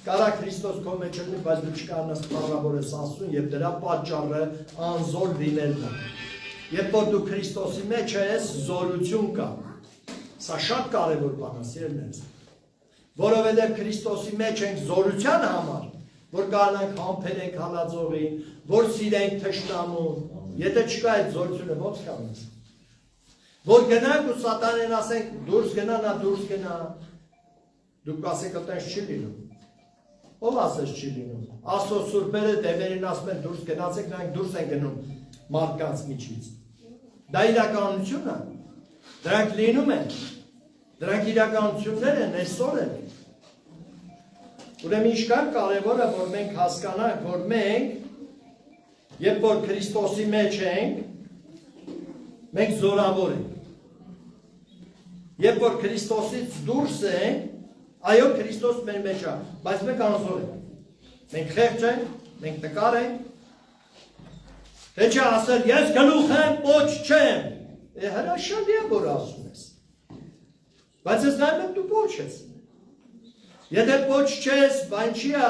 Կարա Քրիստոս քո մեջ լինի, բայց դու չկարողանաս փառավորես Աստծուն եւ դրա պատճառը անզոր լինելն է։ Երբ որ դու Քրիստոսի մեջ ես, զորություն կա։ Սա շատ կարևոր բան է, սիրելիներս։ Որովհետև Քրիստոսի մեջ ենք զորության համար, որ կարողանանք համբերենք հալածողին, որ սիրենք թշնամուն, եթե չկա այդ զորությունը ո՞նց կանես։ Որ գնանք ու սատանեն ասենք դուրս գնա, նա դուրս գնա, դուք ասեք այդպես չի լինում։ Ով ասես չի լինում։ Աստծո սուրբերը դևերին ասում են դուրս գնացեք, նրանք դուրս են գնում մարդկանց միջից։ Դա իրականություն է։ Դրանք լինում են։ Դրանք իրականություններ են, այսօր են։ Ուրեմն ինչքան կարևոր է, որ մենք հասկանանք, որ մենք, երբ որ Քրիստոսի մեջ ենք, մենք զորավոր ենք։ Երբ որ Քրիստոսից դուրս ենք, այո, Քրիստոս մեր մեջ է, բայց մենք անզոր ենք։ Մենք խեղճ ենք, մենք տկար ենք։ Թե չէ ասել, ես գլուխ եմ, պոչ չեմ։ Հրաշալի է, որ ասում ես։ Բայց ես նայում եմ դու պոչ ես։ Եթե պոչ չես, բան չի է,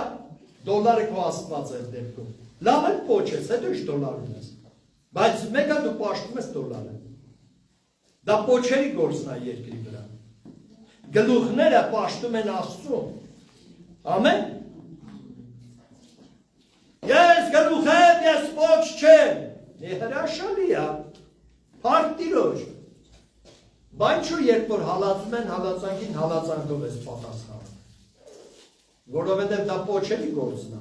դոլարը քո աստված է դեպքում։ Լավ էլ պոչ ես, հետո ինչ դոլար ունես։ Բայց մեկը դու պաշտում ես դոլարը։ Դա պոչերի գործն է երկրի վրա։ Գլուխները պաշտում են Աստծուն։ Ամեն։ Ես գլուխ եմ, ես պոչ չեմ։ Հրաշալի է։ Փառք Տիրոջ։ Բայց ու երբ որ հալածում են հալածանքին հալածանքով ես պատասխանում։ Որովհետև դա պոչերի գործն է։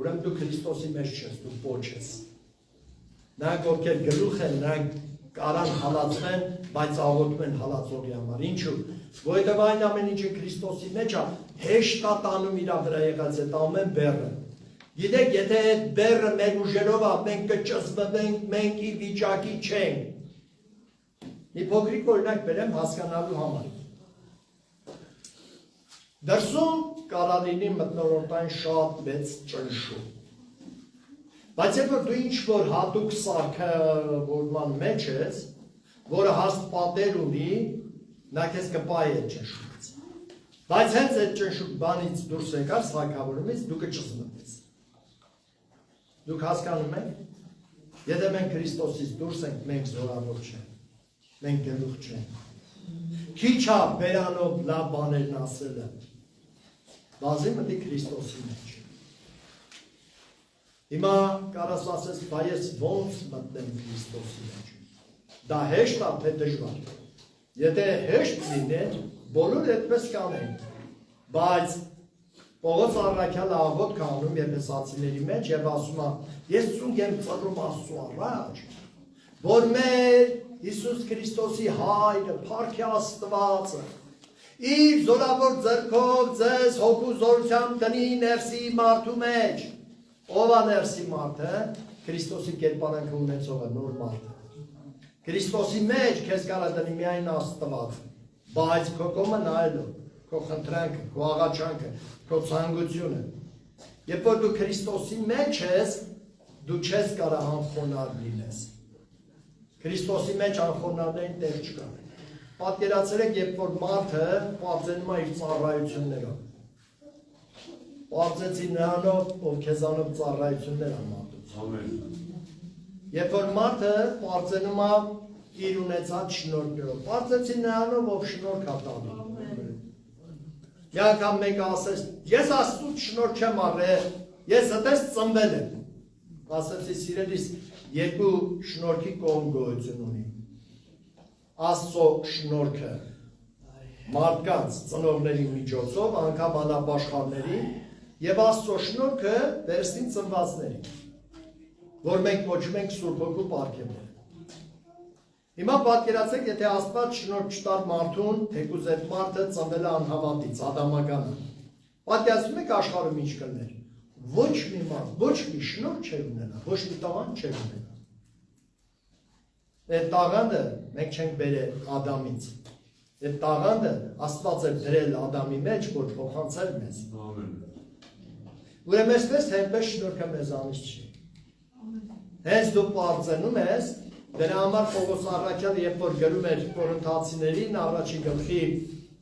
Ուրեմն դու Քրիստոսի մեջ չես, դու պոչ ես։ Նրանք ովքեր գլուխ են, նրանք կարան հալածվեն, բայց աղոթում են հալածողի համար։ Ինչու՞։ Որովհետև այն ամեն ինչը Քրիստոսի մեջ է, հեշտ է տանում իր վրա եղած այդ ամեն բեռը։ Գիտեք, եթե այդ բեռը մեր ուժերով է, մենք կճզմվենք, մենք ի վիճակի չենք։ Մի փոքրիկ օրինակ բերեմ հասկանալու համար։ Դրսում կարա լինի մթնոլորտային շատ մեծ ճնշում։ Բայց երբ որ դու ինչ-որ հատուկ սարքավորման մեջ ես, որը հաստ պատեր ունի, նա քեզ կպայի այդ ճնշումից։ Բայց հենց այդ ճնշում բանից դուրս եկար սարքավորումից դու կճզմվես։ Դուք հասկանում եք, եթե մենք Քրիստոսից դուրս ենք, մենք զորավոր չենք, մենք գլուխ չենք։ Քիչ է բերանով լավ բաներն ասելը, բազի մտի Քրիստոսի մեջ։ Հիմա կարաս ասես, բա ես ոնց մտնեմ Քրիստոսի մեջ։ Դա հեշտ է, թե դժվար։ Եթե հեշտ լիներ, բոլոր այդպես կանենք, բայց Պողոս առաքյալը աղոթք անում Եփեսացիների մեջ եւ ասում է. ես ցունկ եմ ծռում Աստծո առաջ, որ մեր Հիսուս Քրիստոսի հայրը, Փառքի Աստվածը, իր զորավոր ձեռքով ձեզ հոգու զորությամբ տնի ներսի մարդու մեջ։ Ով է ներսի մարդը, Քրիստոսի կերպարանքը ունեցողը, նոր մարդը։ Քրիստոսի մեջ քեզ կարա տնի միայն Աստված, բայց քո կողմը նայելով, քո խնդրանքը, քո աղաչանքը, քո ցանկությունը։ Երբ որ դու Քրիստոսի մեջ ես, դու չես կարա անխոնար լինես։ Քրիստոսի մեջ անխոնարներին տեղ չկա։ Պատկերացրեք, երբ որ մարդը պարզենում է իր ծառայություններով։ Պարզեցի նրանով, ով քեզանով ծառայություններ է մատուցում։ Երբ որ մարդը պարզենում է իր ունեցած շնորհքերով, պարզեցի նրանով, ով շնորհք է տանում։ Մի անգամ մեկը ասեց, ես Աստծուց շնորհք չեմ առել, ես այդպես ծնվել եմ։ Ասեցի, սիրելիս, երկու շնորհքի կողմ գոյություն ունի։ Աստծո շնորհքը մարդկանց ծնողների միջոցով, անգամ անապաշխարների, եւ Աստծո շնորհքը վերստին ծնվածների, որ մենք կոչում ենք Սուրբ Հոգու պարգևներ։ Հիմա պատկերացրեք, եթե Աստված շնորհ չտար մարդուն, թեկուզ այդ մարդը ծնվել է անհավատից, ադամական։ Պատկերացնում եք աշխարհում ինչ կլներ։ Ոչ մի մարդ, ոչ մի շնորհ չէր ունենա, ոչ մի տաղանդ չէր ունենա։ Այդ տաղանդը մենք չենք բերել Ադամից։ Այդ տաղանդը Աստված է դրել Ադամի մեջ, որ փոխանցել մեզ։ Ուրեմն այսպես հենց շնորհքը մեզանից չի։ Հենց դու պարծենում ես, դրա համար Պողոս առաքյալը երբ որ գրում էր Կորինթացիներին առաջի գլխի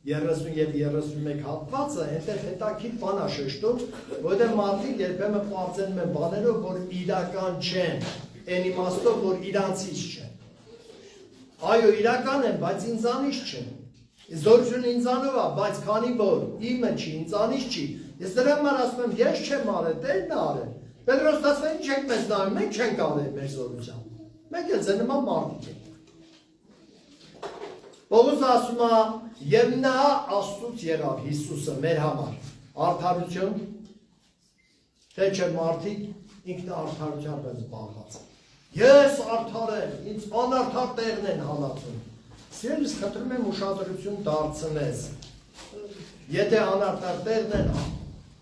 30 եւ 31 հատվածը, այնտեղ հետաքրքիր բան է շեշտում, որտեղ մարդիկ երբեմն պարծենում են բաներով, որ իրական չեն, այն իմաստով, որ իրանցից չեն։ Այո, իրական են, բայց ինձանից չեն։ Զորությունը ինձանով է, բայց քանի որ իմը չի, ինձանից չի։ Ես դրա համար ասում եմ, ես չեմ արել, Տերն է արել։ Պետրոսն ասում է, ինչ եք մեզ նայում, մենք չենք արել մեր զորությամբ։ Մենք էլ ձեր նման մարդիկ ենք։ Պողոս ասում է, եւ նա Աստծուց եղավ Հիսուսը մեր համար։ Արդարություն, թե չէ մարդիկ ինքնաարդարության պես զբաղված։ Ես արդար եմ, ինձ անարդար տեղն են հալածում։ Սիրելիս, խնդրում եմ ուշադրություն դարձնես։ Եթե անարդար տեղն են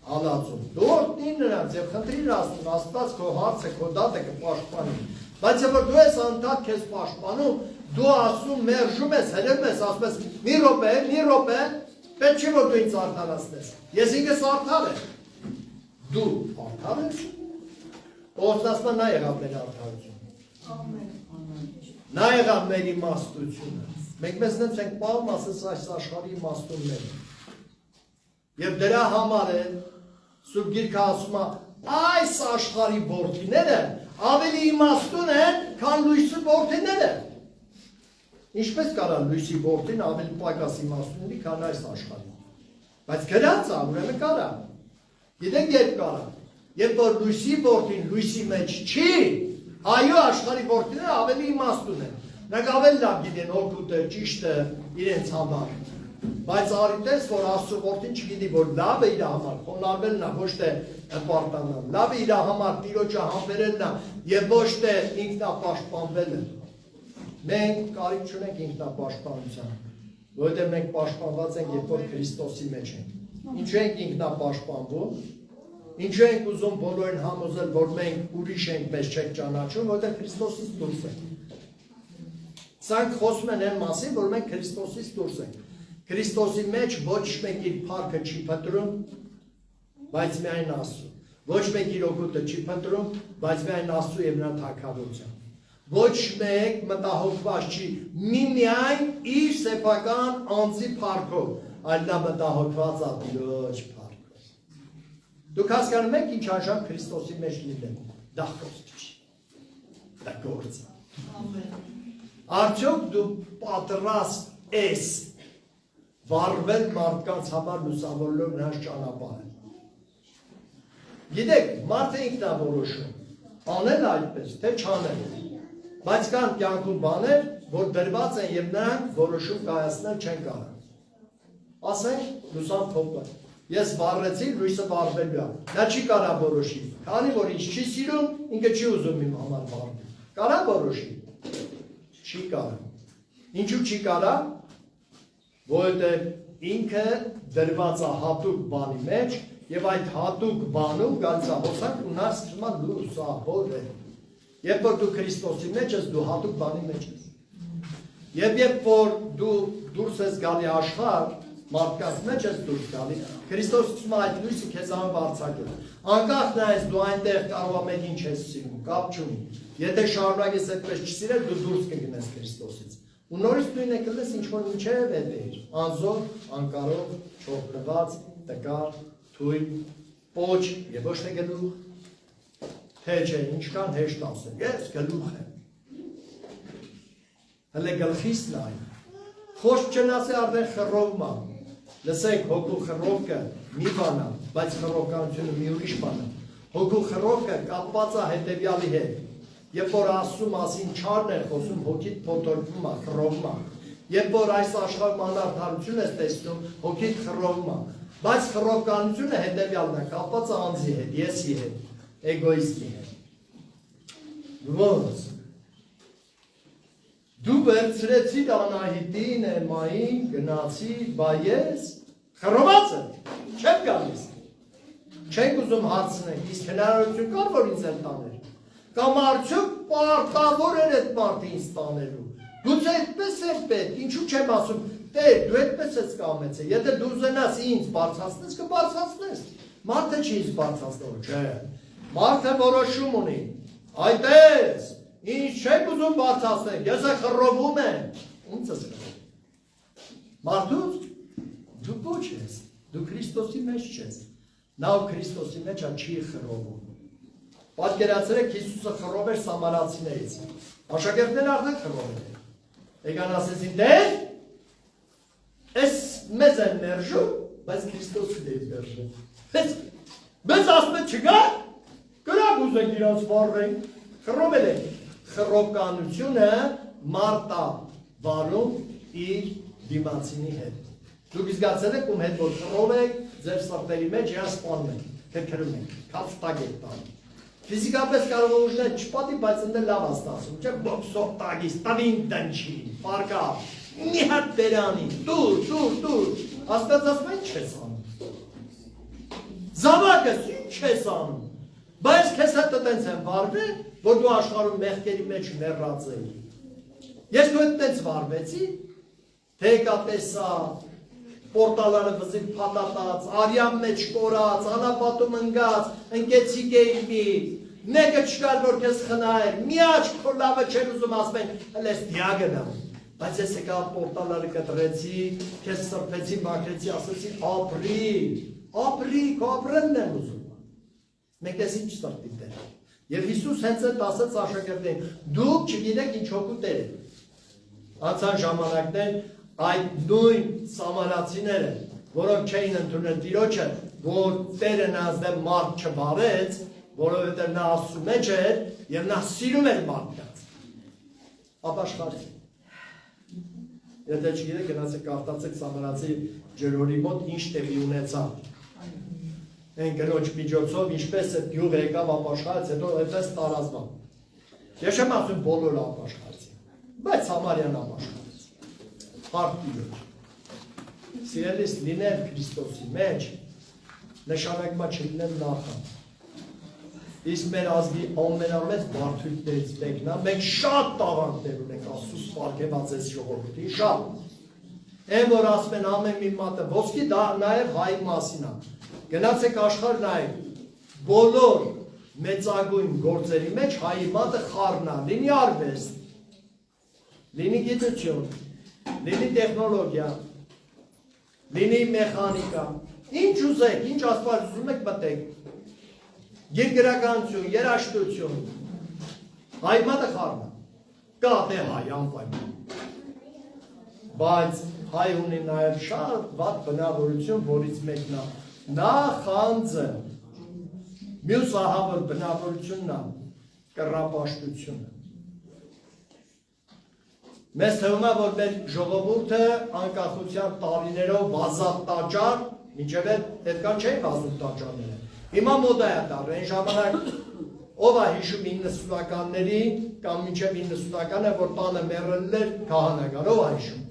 հալածում, դու օրհնի նրանց եւ խնդրիր Աստված քո հարցը, քո դատը կպաշտպանի։ Բայց եթե դու ես անդադ քեզ պաշտպանում, դու ասում, մերժում ես, հրում ես, ասում ես, մի րոպե, պետք չի որ դու ինձ արդարացնես։ Ես ինքս արդար եմ։ Դու արդար ես։ Պողոս ասում է, նա եղավ մեր արդարությունը։ Նա եղավ մեր իմաստությունը։ Մենք մեզ նենց ենք պահում, ասես այս աշխարհի իմաստունները։ Եվ դրա համար է Սուրբ Գիրքը ասում է, այս աշխարհի որդիները ավելի իմաստուն են, քան լույսի որդիները։ Ինչպես կարա լույսի որդին ավելի պակաս իմաստուն լինի, քան այս աշխարհի։ Բայց գրած է, ուրեմն կարա։ Գիտենք երբ կարա։ Երբ որ լույսի որդին լույսի մեջ չի, այո, աշխարհի որդիները ավելի իմաստուն են։ Նրանք ավելի լավ գիտեն օգուտը, ճիշտը իրենց համար։ Բայց արիտես, որ Աստծո որդին չգիտի, որ լավը իր համար խոնարհվելն է, ոչ թե հպարտանալ։ Լավը իր համար Տիրոջը համբերելն է եւ ոչ թե ինքնապաշտպանվելը։ Մենք կարիք չունենք ինքնապաշտպանության, որովհետեւ մենք պաշտպանված ենք, երբ որ Քրիստոսի մեջ ենք։ Ինչու ենք ինքնապաշտպանվում։ Ինչու ենք ուզում բոլորին համոզել, որ մենք ուրիշ ենք, մեզ չեք ճանաչում, որովհետև Քրիստոսից դուրս ենք։ Սրանք խոսում են այն մասին, որ մենք Քրիստոսից դուրս ենք։ Քրիստոսի մեջ ոչ մեկ իր փառքը չի փնտրում, բայց միայն Աստծո։ Ոչ մեկ իր օգուտը չի փնտրում, բայց միայն Աստծո եւ նրա թագավորության։ Ոչ մեկ մտահոգված չի միմիայն իր սեփական անձի փառքով, այլ նա մտահոգված է Տիրոջ փառքով։ Դուք հասկանում եք ինչ արժան Քրիստոսի մեջ լինել։ Դա խոսք չի։ Դա գործ է։ Արդյոք դու պատրաստ ես վառվել մարդկանց համար լուսավորելով նրանց ճանապարհը։ Գիտեք, մարդը ինքն է որոշում, անել այդպես, թե չանել։ Բայց կան կյանքում բաներ, որ դրված են եւ նրանք որոշում կայացնել չեն կարող։ Ասենք լուսան փոփը։ Ես վառեցի, լույսը վառվելու է։ Նա չի կարա որոշի։ Քանի որ ինձ չի սիրում, ինքը չի ուզում իմ համար վառվել։ Կարա որոշի։ Չի կարա։ Ինչու չի կարա։ Որովհետև ինքը դրված է հատուկ բանի մեջ եւ այդ հատուկ բանում գալիս է հոսանք ու նա սկսում է լուսավորել։ Երբ որ դու Քրիստոսի մեջ ես, դու հատուկ բանի մեջ ես։ Եվ երբ որ դու դուրս ես գալի աշխարհ, մարդկանց մեջ ես դուրս գալի, Քրիստոսը սկսում է այդ լույսը քեզանով արձակել։ Անկախ նայես դու այնտեղ կարող է մեկին չես սիրում, կապ չունի։ Եթե շարունակես այդպես չսիրել, դու դուրս կգնես Քրիստոսից։ Ու նորից նույնը կլես ինչ որ մինչև հետեր, անզոր, անկարող, չօգնված, տկար, թույլ, պոչ եւ ոչ թե գլուխ։ Թե չէ, ինչքան հեշտ ասել, ես գլուխ եմ։ Հələ գլխից նայ։ Խոսք չնասի արդեն խռովմա։ Լսեք, հոգու խռովքը մի բան է, բայց խռովականությունը մի ուրիշ բան է։ Հոգու խռովքը կապված է հետևյալի հետ։ Երբ որ Աստծու մասին չարն է խոսում, հոգիդ փոթորվում է, խռովում է։ Երբ որ այս աշխարհում անարդարություն ես տեսնում, հոգիդ խռովում է։ Բայց խռովականությունը հետևյալն է, կապված է անձի հետ, եսի հետ, էգոիստի հետ։ Ոնց դու վերցրեցիր Անահիտին, Էմային, գնացիր, բա ես խռոված եմ, չեմ գալիս։ Չենք ուզում հարցնենք, իսկ հնարավորություն կար, որ ինձ էլ տաներ։ Կամ արդյոք պարտավոր էր այդ մարդը ինձ տանելու։ Գուցե այդպես էր պետք, ինչու չեմ ասում, Տեր, դու այդպես ես կամեցել, եթե դու ուզենաս ինձ բարձրացնես, կբարձրացնես։ Մարդը չի ինձ բարձրացնող, չէ։ Մարդը որոշում ունի։ Այդպես, ինչ չեք ուզում բարձրացնել, ես խռովում եմ։ Ո՞նց ես խռովում։ Մարդուց դու ոչ ես, դու Քրիստոսի մեջ չես։ Նա ով Քրիստոսի մեջ է չի խռովում։ Պատկերացրեք Հիսուսը խռով էր սամարացիներից։ Աշակերտները արդեն խռովել են։ Եկան ասեցին, Տեր, այս մեզ են մերժում, բայց Քրիստոսին է մերժում։ Մեզ ասում է չգա, կրակ ուզենք իրանց վառենք, խռովել ենք։ Խռովականությունը մարդա վարում իր դիմացինի հետ։ Դուք զգացել եք ում հետ որ խռով եք, ձեր սրտերի մեջ իրան սպանում եք, քրքրում եք, քացտակ եք տանում։ Ֆիզիկապես կարող է ուժնել չպատի, բայց ընդ լավ աստացում, չէ՞ բոքսով տագիս, տավին տնչի, պարկա, մի հատ բերանի, դուր, աստված ասում է ինչ ես անում։ Զավակս ինչ ես անում։ Բայց քեզ հետ տենց են վարվել, որ դու աշխարհում մեղքերի մեջ մեռած ես։ Ես քո հետ տենց վարվեցի, թե եկա տեսա, պորտալները վզիկ փաթաթած, արյան մեջ կորած, անապատում ընկած, ընկեցիկ էի մի, մեկը չկար որ քեզ խնայեր, մի աչք քո լավը չեր ուզում ասեն, հələ ես դիագնա։ Բայց ես եկա պորտալները կտրեցի, քեզ սրբեցի, մաքրեցի, ասեցի ապրի, քո ապրելն եմ ուզում։ Մենք ես ինչ սրտի տեր։ Եվ Հիսուս հենց այդ ասաց աշակերտներին, դուք չգիտեք ինչ հոգու տեր եք։ Անցան ժամանակներ այդ նույն սամարացիները, որոնք չէին ընդունել Տիրոջը, որ Տերը նրանց դեմ մարդ չվարեց, որովհետև նա Աստծու մեջ էր եւ նա սիրում էր մարդկանց։ Ապաշխարեցին։ Եթե չգիտեք, գնացեք կարդացեք Սամարացի ջրորի մոտ ինչ տեղի ունեցավ։ Այն կնոջ միջոցով ինչպես է գյուղ եկավ ապաշխարեց, հետո այդպես տարածվավ։ Ես չեմ ասում բոլորը ապաշխարեցին, բայց Սամարյան ապաշխարեց։ Հարկ Տիրոջ։ Սիրելիս լինել Քրիստոսի մեջ նշանակում է չլինել նախանձ։ Իսկ մեր ազգի ամենամեծ բարդություններից մեկն է, մենք շատ տաղանդներ ունենք Աստծուց պարգևած այս ժողովրդին, շատ։ Այն որ ասում են ամեն մի մատը ոսկի, դա նաև հայի մասին է։ Գնացեք աշխարհ նայեք, բոլոր մեծագույն գործերի մեջ հայի մատը խառն է, լինի արվեստ, լինի գիտություն, լինի տեխնոլոգիա, լինի մեխանիկա, ինչ ուզեք, ինչ ասպարզ ուզում եք մտեք, գիրգրականություն, երաժշտություն, հայի մատը խառն է, կա թե հայ անպայման, բայց հայ ունի նաև շատ վատ բնավորություն, որից մեկն է նախանձը, մյուս ահավոր բնավորությունն է կռապաշտությունը։ Մեզ թվում է, որ մեր ժողովուրդը անկախության տարիներով վազատ տաճար, մինչև այդքան չէին վազում տաճարները։ Հիմա մոդա է դառել, այն ժամանակ ով է հիշում 90-ականների կամ մինչև 90-ականը, որ տանը մեռել էր քահանական, ով է հիշում։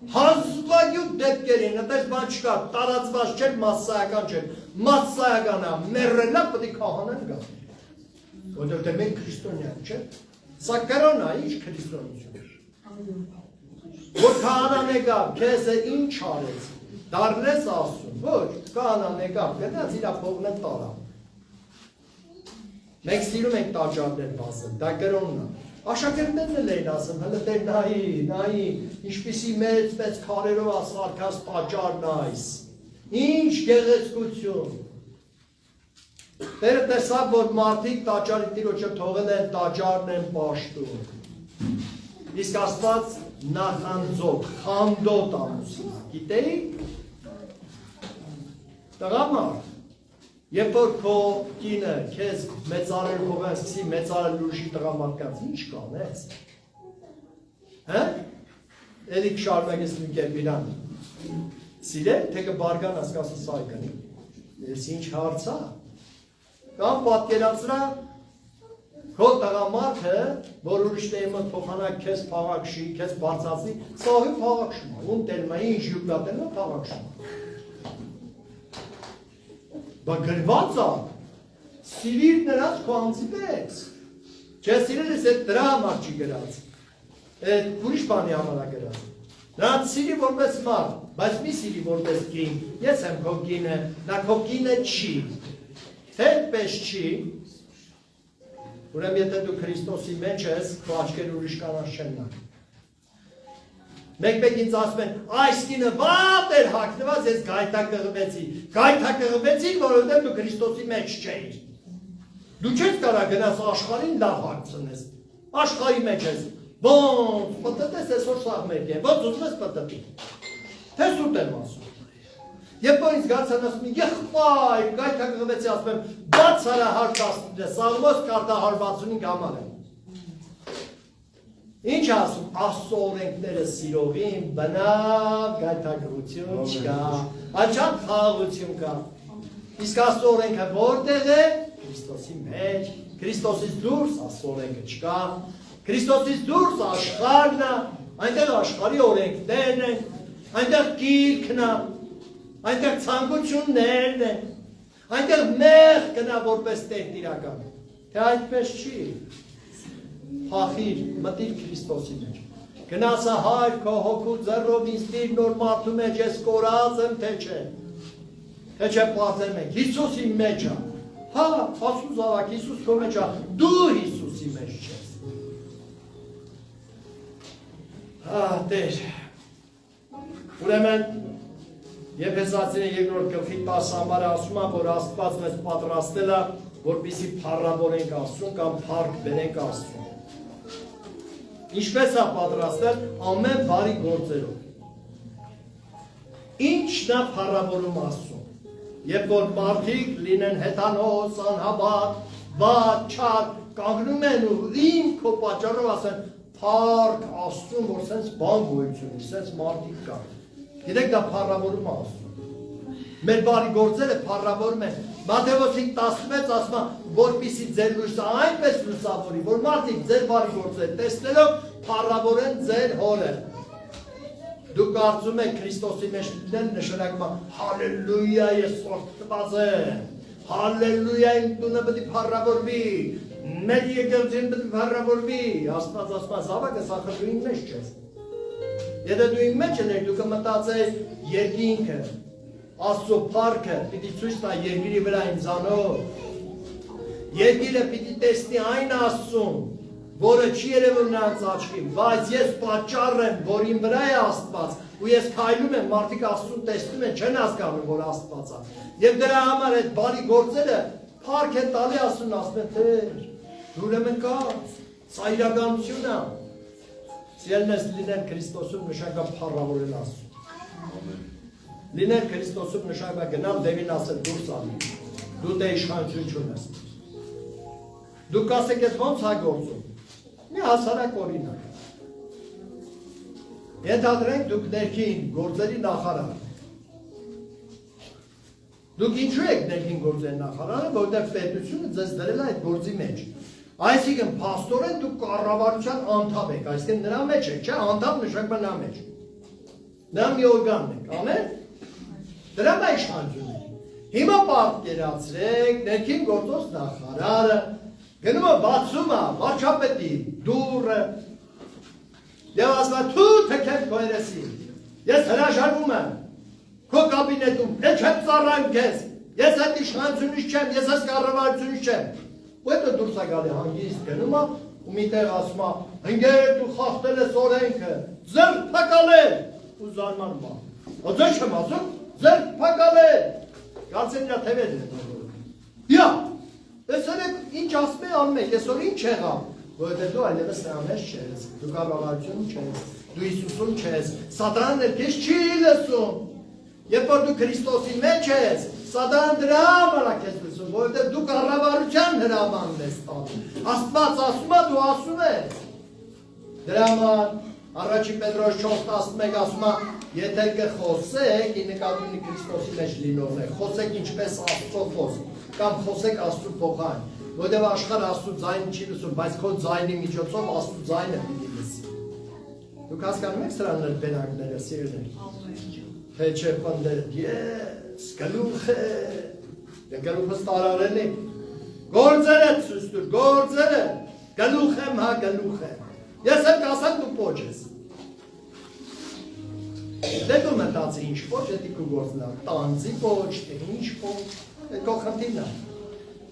Հանձվագյուտ դեպքերին, այդպես բան չկա, տարածված չէր, մասսայական չէր, մասսայականա, մերրելա պտի կահանան գա, որտեղ մենք քրիստոնյան չէ, սա կրոնա, ինչ քրիստոնություն, որ կահանան եկավ, քեզ է ինչ արեց, դարնես ասում, ոչ, կահանան եկավ, գնաց իրա փողն է տարա, մենք սիրում ենք տաճարներ բացել, դա կրոնն է, աշակերտներն էլ էին ասում, հələ դեր նայի, ինչպիսի մեծ քարերով ասարկած տաճարն այս, ինչ գեղեցկություն, Տերը տեսավ, որ մարդիկ տաճարի տիրոջը թողել են, տաճարն են պաշտում, իսկ Աստված նախանձով, խանդոտ ամուսին, գիտեի, տղամարդ, Երբ որ քո կինը քեզ մեծարել փողան սկսի մեծարել լուրշի տղամարդկանց, ինչ կանես։ Հա? Էլի կշարունակես նույն կերպ իրան։ Սիրել, թե կբարգանաս կասես այ կնի։ Ես ինչ հարց է։ Կամ պատկերացրա քո տղամարդը, որ ուրիշների մոտ փոխանակ քեզ փաղաքշի, քեզ բարձրացնի, սաղի փաղաքշում, ում տելմայի ինչ յուկլատել է փաղաքշում։ Բա գրված է, սիրիր նրանց քո անձի պես, չէ սիրել ես այդ դրա համար չի գրած, այդ ուրիշ բանի համար է գրած, նրանց սիրի որպես մարդ, բայց մի սիրի որպես կին, ես եմ քո կինը, նա քո կինը չի, թե պես չի, ուրեմն եթե դու Քրիստոսի մեջ ես, քո աչքերը ուրիշ կանանց չեն նայ։ Մեկ ինձ ասում են, այս կինը վատ էր հագնված, ես գայթակղվեցի, որովհետև դու Քրիստոսի մեջ չէիր։ Դու չես կարող գնաս աշխարհին լավ հագցնես, աշխարհի մեջ ես, ոնց, պտտես այսօր սաղ մեկ է, ոնց ուզում ես պտտի, թե սուտ եմ ասում։ Երբ որ ինձ գարցան ասում եմ, եղբայր, գայթակղվեցի, ասում եմ, բաց հարահար 19, Սաղմոս կարտահար 65 համար եմ։ Ինչ ասում, Աստծո օրենքները սիրողին, բնավ գայթակղություն չկա, աչան խաղաղություն կա։ Իսկ Աստծո օրենքը որտեղ է? Քրիստոսի մեջ, Քրիստոսից դուրս Աստծո օրենքը չկա, Քրիստոսից դուրս աշխարհն է, այնտեղ աշխարհի օրենքներն են, այնտեղ գիրքն է, այնտեղ ցանկություններն են, այնտեղ մեղքն է որպես տերտիրական, թե այդպես չի։ Փախիր, մտիր Քրիստոսի մեջ։ Գնացա հայր քո հոգու ձեռով ինձ դիր նոր մարդու մեջ ես կորած եմ, թե չէ։ Թե չէ պատեմ ենք, Հիսուսի մեջ է։ Հա, ասում զավակ, Հիսուս քո մեջ է, դու Հիսուսի մեջ չես։ Հա, Տեր։ Ուրեմն Եփեսացիների երկրորդ գլխի 10 համարը ասում է, որ Աստված մեզ պատրաստել է, որպեսզի փառավորենք Աստծուն կամ փառք բերենք Աստծուն։ Ինչպես է պատրաստել ամեն բարի գործերով։ Ինչն է փառավորում Աստծուն։ Երբ որ մարդիկ լինեն հեթանոս, անհավատ, վատ, չար, կանգնում են ու իմ քո պատճառով ասեն փառք Աստծուն, որ սենց բան գոյություն ունի, սենց մարդիկ կան։ Գիտեք դա փառավորում է Աստծուն։ Մեր բարի գործերը փառավորում են։ Մատթեոս 5:16 ասում է, որպեսզի ձեր լույսը այնպես լուսավորի, որ մարդիկ ձեր բարի գործերը տեսնելով փառավորեն ձեր Հորը։ Դու կարծում եք Քրիստոսի մեջ լինել նշանակում է հալելույա, ես օրհնված եմ։ Հալելույա, իմ տունը պետք է փառավորվի։ Մեր եկեղեցին պետք է փառավորվի։ Աստված ասում է, զավակս, ախր դու իմ մեջ չես։ Եթե դու իմ մեջ ես, դու կմտածես երկինքը, Աստծո փառքը պիտի ցույց տա երկրի վրա ինձանով։ Երկիրը պիտի տեսնի այն Աստծուն, որը չի երևում նրանց աչքին, բայց ես պատճառ եմ, որ իմ վրա է Աստված, ու ես քայլում եմ, մարդիկ Աստծուն տեսնում են, չեն հասկանում, որ Աստված է։ Եվ դրա համար այդ բարի գործերը փառք են տալի Աստծուն, ասում են, Տեր, դու ուրեմն կաս, սա իրականություն է։ Սիրելիներս, լինել Քրիստոսում նշանակա փառավորել Աստծուն։ Լինել Քրիստոսում նշանակա գնալ դևին ասել դուրս ալի, դու դե իշխանություն չունես։ Դու կասեք ես ոնց է գործում, մի հասարակ օրինակ։ Ենթադրենք դուք ներքին գործերի նախարար։ Դուք ինչու եք ներքին գործերի նախարարը, որտեղ պետությունը ձեզ դրել է այդ գործի մեջ։ Այսինքն փաստորեն դուք կառավարության անդամ եք, այսինքն նրա մեջ եք, չէ՞, անդամ նշանակում նրա մեջ։ Նա մի օրգանն է, ամեն։ Դրա մա իշխանություն է։ Հիմա պատկերացրեք, ներքին գործոս նախարարը գնում է բացում է վարչապետի դուռը եւ ասում է «Թու թքեք քո երեսին, ես հրաժարվում եմ քո կաբինետում, ես չեմ ծառայում քեզ, ես այդ իշխանությունից չեմ, ես այս կառավարությունից չեմ»։ Ու հետո դուրս է գալի հանգիստ գնում է ու միտեղ ասում է «Ընկեր դու խախտել ես օրենքը, ձեռք փակալել» ու զարմանում է։ Ո՞նց չեմ ասում, ձեռք փակալել։ Կարծեն իրա թևերն են նորորում։ Իա, տեսեք ինչ ասում է անում եք, այսօր ինչ եղավ, որովհետև դու այլևս նրա մեջ չես, դու կառավարություն չես, դու Հիսուսում չես, Սատանան ներքեզ չի լսում։ Երբ որ դու Քրիստոսի մեջ ես, Սատանան դրա համար է քեզ լսում, որովհետև դու կառավարության հրամանն ես տանում։ Աստված ասում է, դու ասում ես։ Դրա համար Առաջին Պետրոս 4:11 ասում է, եթե կխոսեք, ի նկատի ունի Քրիստոսի մեջ լինողն է, խոսեք ինչպես Աստծո խոսք, կամ խոսեք Աստծո փոխան, որովհետև աշխարհը Աստծո ձայնը չի լսում, բայց քո ձայնի միջոցով Աստծո ձայնը պիտի լսի։ Դուք հասկանում եք սրա ներբերակները, սիրելիներ։ Թե չէ պնդել, ես գլուխ է, գլուխս տարարել է, գործերը ցույց տուր, գործերը, գլուխ եմ, հա գլուխ եմ։ Ես եմ կասեմ դու պոչ ես։ Դե դու մտածի ինչ պոչ, դի քո գործն է, տանձի պոչ, թե ինչ պոչ, քո խնդիրն է։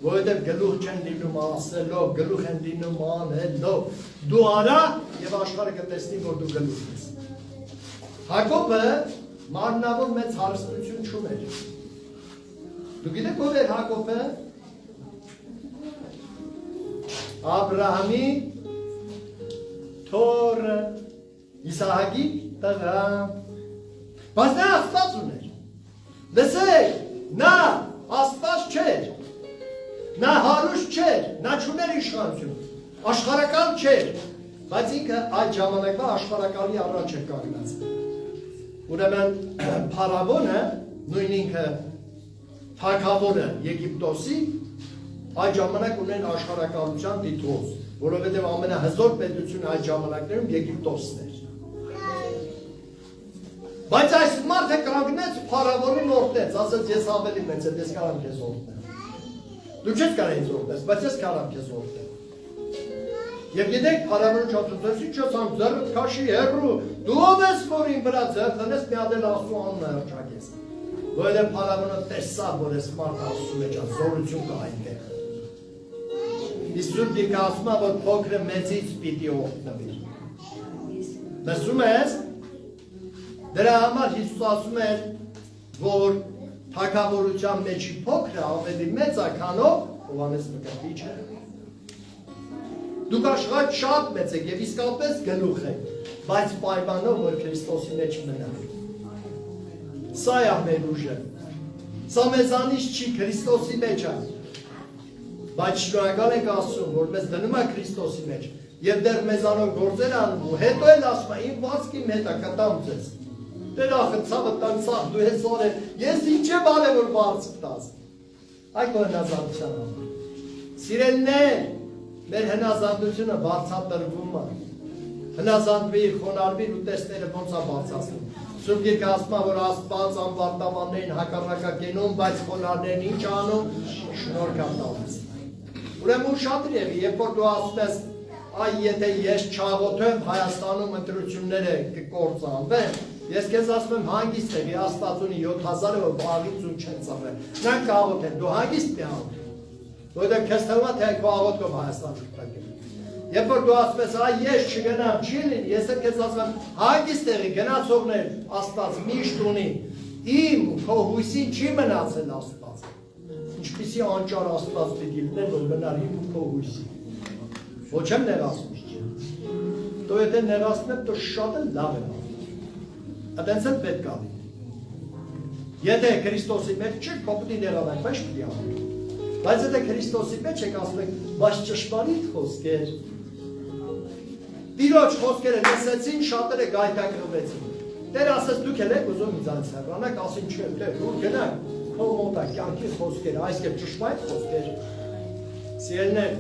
Որովհետև գլուխ չեն լինում ասելով, գլուխ են լինում անելով։ Դու արա եւ աշխարհը կտեսնի, որ դու գլուխ ես։ Հակոբը մարմնավոր մեծ հարստություն չուներ։ Դու գիտեք ով էր Հակոբը։ Աբրահամի թոռը, Իսահակի տղա։ Բայց նա Աստված ուներ։ Լսեք, նա Աստված չէր։ Նա հարուստ չէր, նա չուներ իշխանություն, աշխարհական չէր, բայց ինքը այդ ժամանակվա աշխարհականի առաջ էր կանգնած։ Ուրեմն Փարավոնը, նույն ինքը թագավորը Եգիպտոսի, այդ ժամանակ ունեն աշխարհականության տիտղոս, որովհետև ամենահզոր պետությունը այդ ժամանակներում Եգիպտոսն էր։ Բայց այս մարդը կանգնեց Փարավոնին օրհնեց, ասաց ես ավելի մեծ եմ, ես կարամ քեզ օրհնեմ։ Դու չես կարող ինձ օրհնել, բայց ես կարամ քեզ օրհնել։ Եվ գիտեք, Փարավոնը չասաց, ինչ ասամ, ձեռդ քաշի հեռու, դու ով ես որ իմ վրա ձեռ դնես, մի հատ էլ Աստծո անունը հռչակես։ Որովհետև Փարավոնը տեսավ, որ այս մարդը Աստծո մեջ է, զորություն կա այնտեղ։ Իսկ Գիրքը ասում է, որ փոքրը մեծից պիտի օրհնվի։ Լսում ես։ Դրա համար Հիսուս ասում է, որ թագավորության մեջի փոքրը ավելի մեծ է, քան Հովհաննես Մկրտիչը։ Դուք աշխատ շատ մեծ եք եւ իսկապես գլուխ եք, բայց պայմանով որ Քրիստոսի մեջ մնաք։ Սա է մեր ուժը։ Սա մեզանից չի, Քրիստոսի մեջ է։ Բայց շնորհակալ ենք Աստծուն, որ մեզ դնում է Քրիստոսի մեջ եւ դեռ մեզանով գործեր անում ու հետո էլ ասում է իմ վածքի հետ է կտամ ձեզ։ Դեր ախր ցավը տանցավ դու ես օրը ես ինչ եմ արել որ բարձր տաս։ Այդ քո հնազանդության համար։ Սիրելիներ, մեր հնազանդությունը բարձրատրվում է։ Հնազանդվիր, խոնարհվիր ու տեսները ոնց է բարձրացնում։ Սուրբ Գիրքը ասում է, որ Աստված անվարտավաններին հակառակակենում, բայց խոնարհներին ինչ անում, շնորհք է տալիս։ Ուրեմն ուշադրի եղի, երբ որ դու ասում ես, այ եթե ես չաղոթեմ, Հայաստանում ընտրությունները կկործանվեն, ես քեզ ասում եմ հանգիստ եղի, Աստված ունի 7000-ը, որ բաղից ու չեն ծռել։ Նրանք կաղոթեն, դու հանգիստ մի աղոթ։ Որովհետև քեզ թվում է, թե այդ քո աղոթքով Հայաստանը կփակել։ Երբ որ դու ասում ես, այ ես չգնամ, չի լինի, ես էլ քեզ ասում եմ, հանգիստ եղի, գնացողներ, Աստված միշտ ունի։ Իմ քո հույսին չի մնացել Աստված։ Ինչպիսի անճար Աստված պիտի լիներ, որ մնար իմ քո հույսին։ Ոչ եմ նեղացնում։ Դու եթե նեղացնեմ, դու շատ էլ լավ եմ անում։ Այդպես էլ պետք է լինի։ Եթե Քրիստոսի մեջ չեք, քո պիտի նեղանաք, բայց պիտի անեք։ Բայց եթե Քրիստոսի մեջ եք ասում եք, բայց ճշմարիտ խոսքեր։ Տիրոջ խոսքերը լսեցին, շատերը գայթակղվեցին։ Տեր ասես դուք էլ եք ուզում ինձանից հեռանաք, ասին չէ, դեր դուր գնանք, քո մոտ է կյանքի խոսքերը, այսինքն ճշմարիտ խոսքեր։ Սիրելիներ,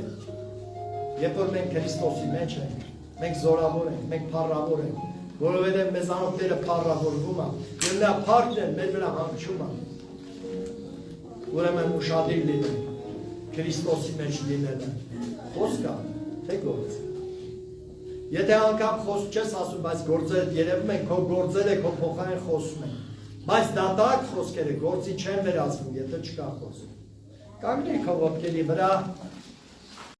երբ որ մենք Քրիստոսի մեջ ենք, մենք զորավոր ենք, մենք փառավոր ենք, որովհետև մեզանոթները փառավորվում է, եւ նա փառքն է մեր վրա հանգչում է։ Ուրեմն ուշադիր լինենք Քրիստոսի մեջ լինելը։ Խոսքը, թե գործ։ Եթե անգամ խոսք չես ասում, բայց գործերը երևում են, քո գործերը քո փոխարեն խոսում են։ Բայց դատարկ խոսքերը գործի չեն վերածվում, եթե չկա խոսք։ Կանգնի քո ոտքերի վրա,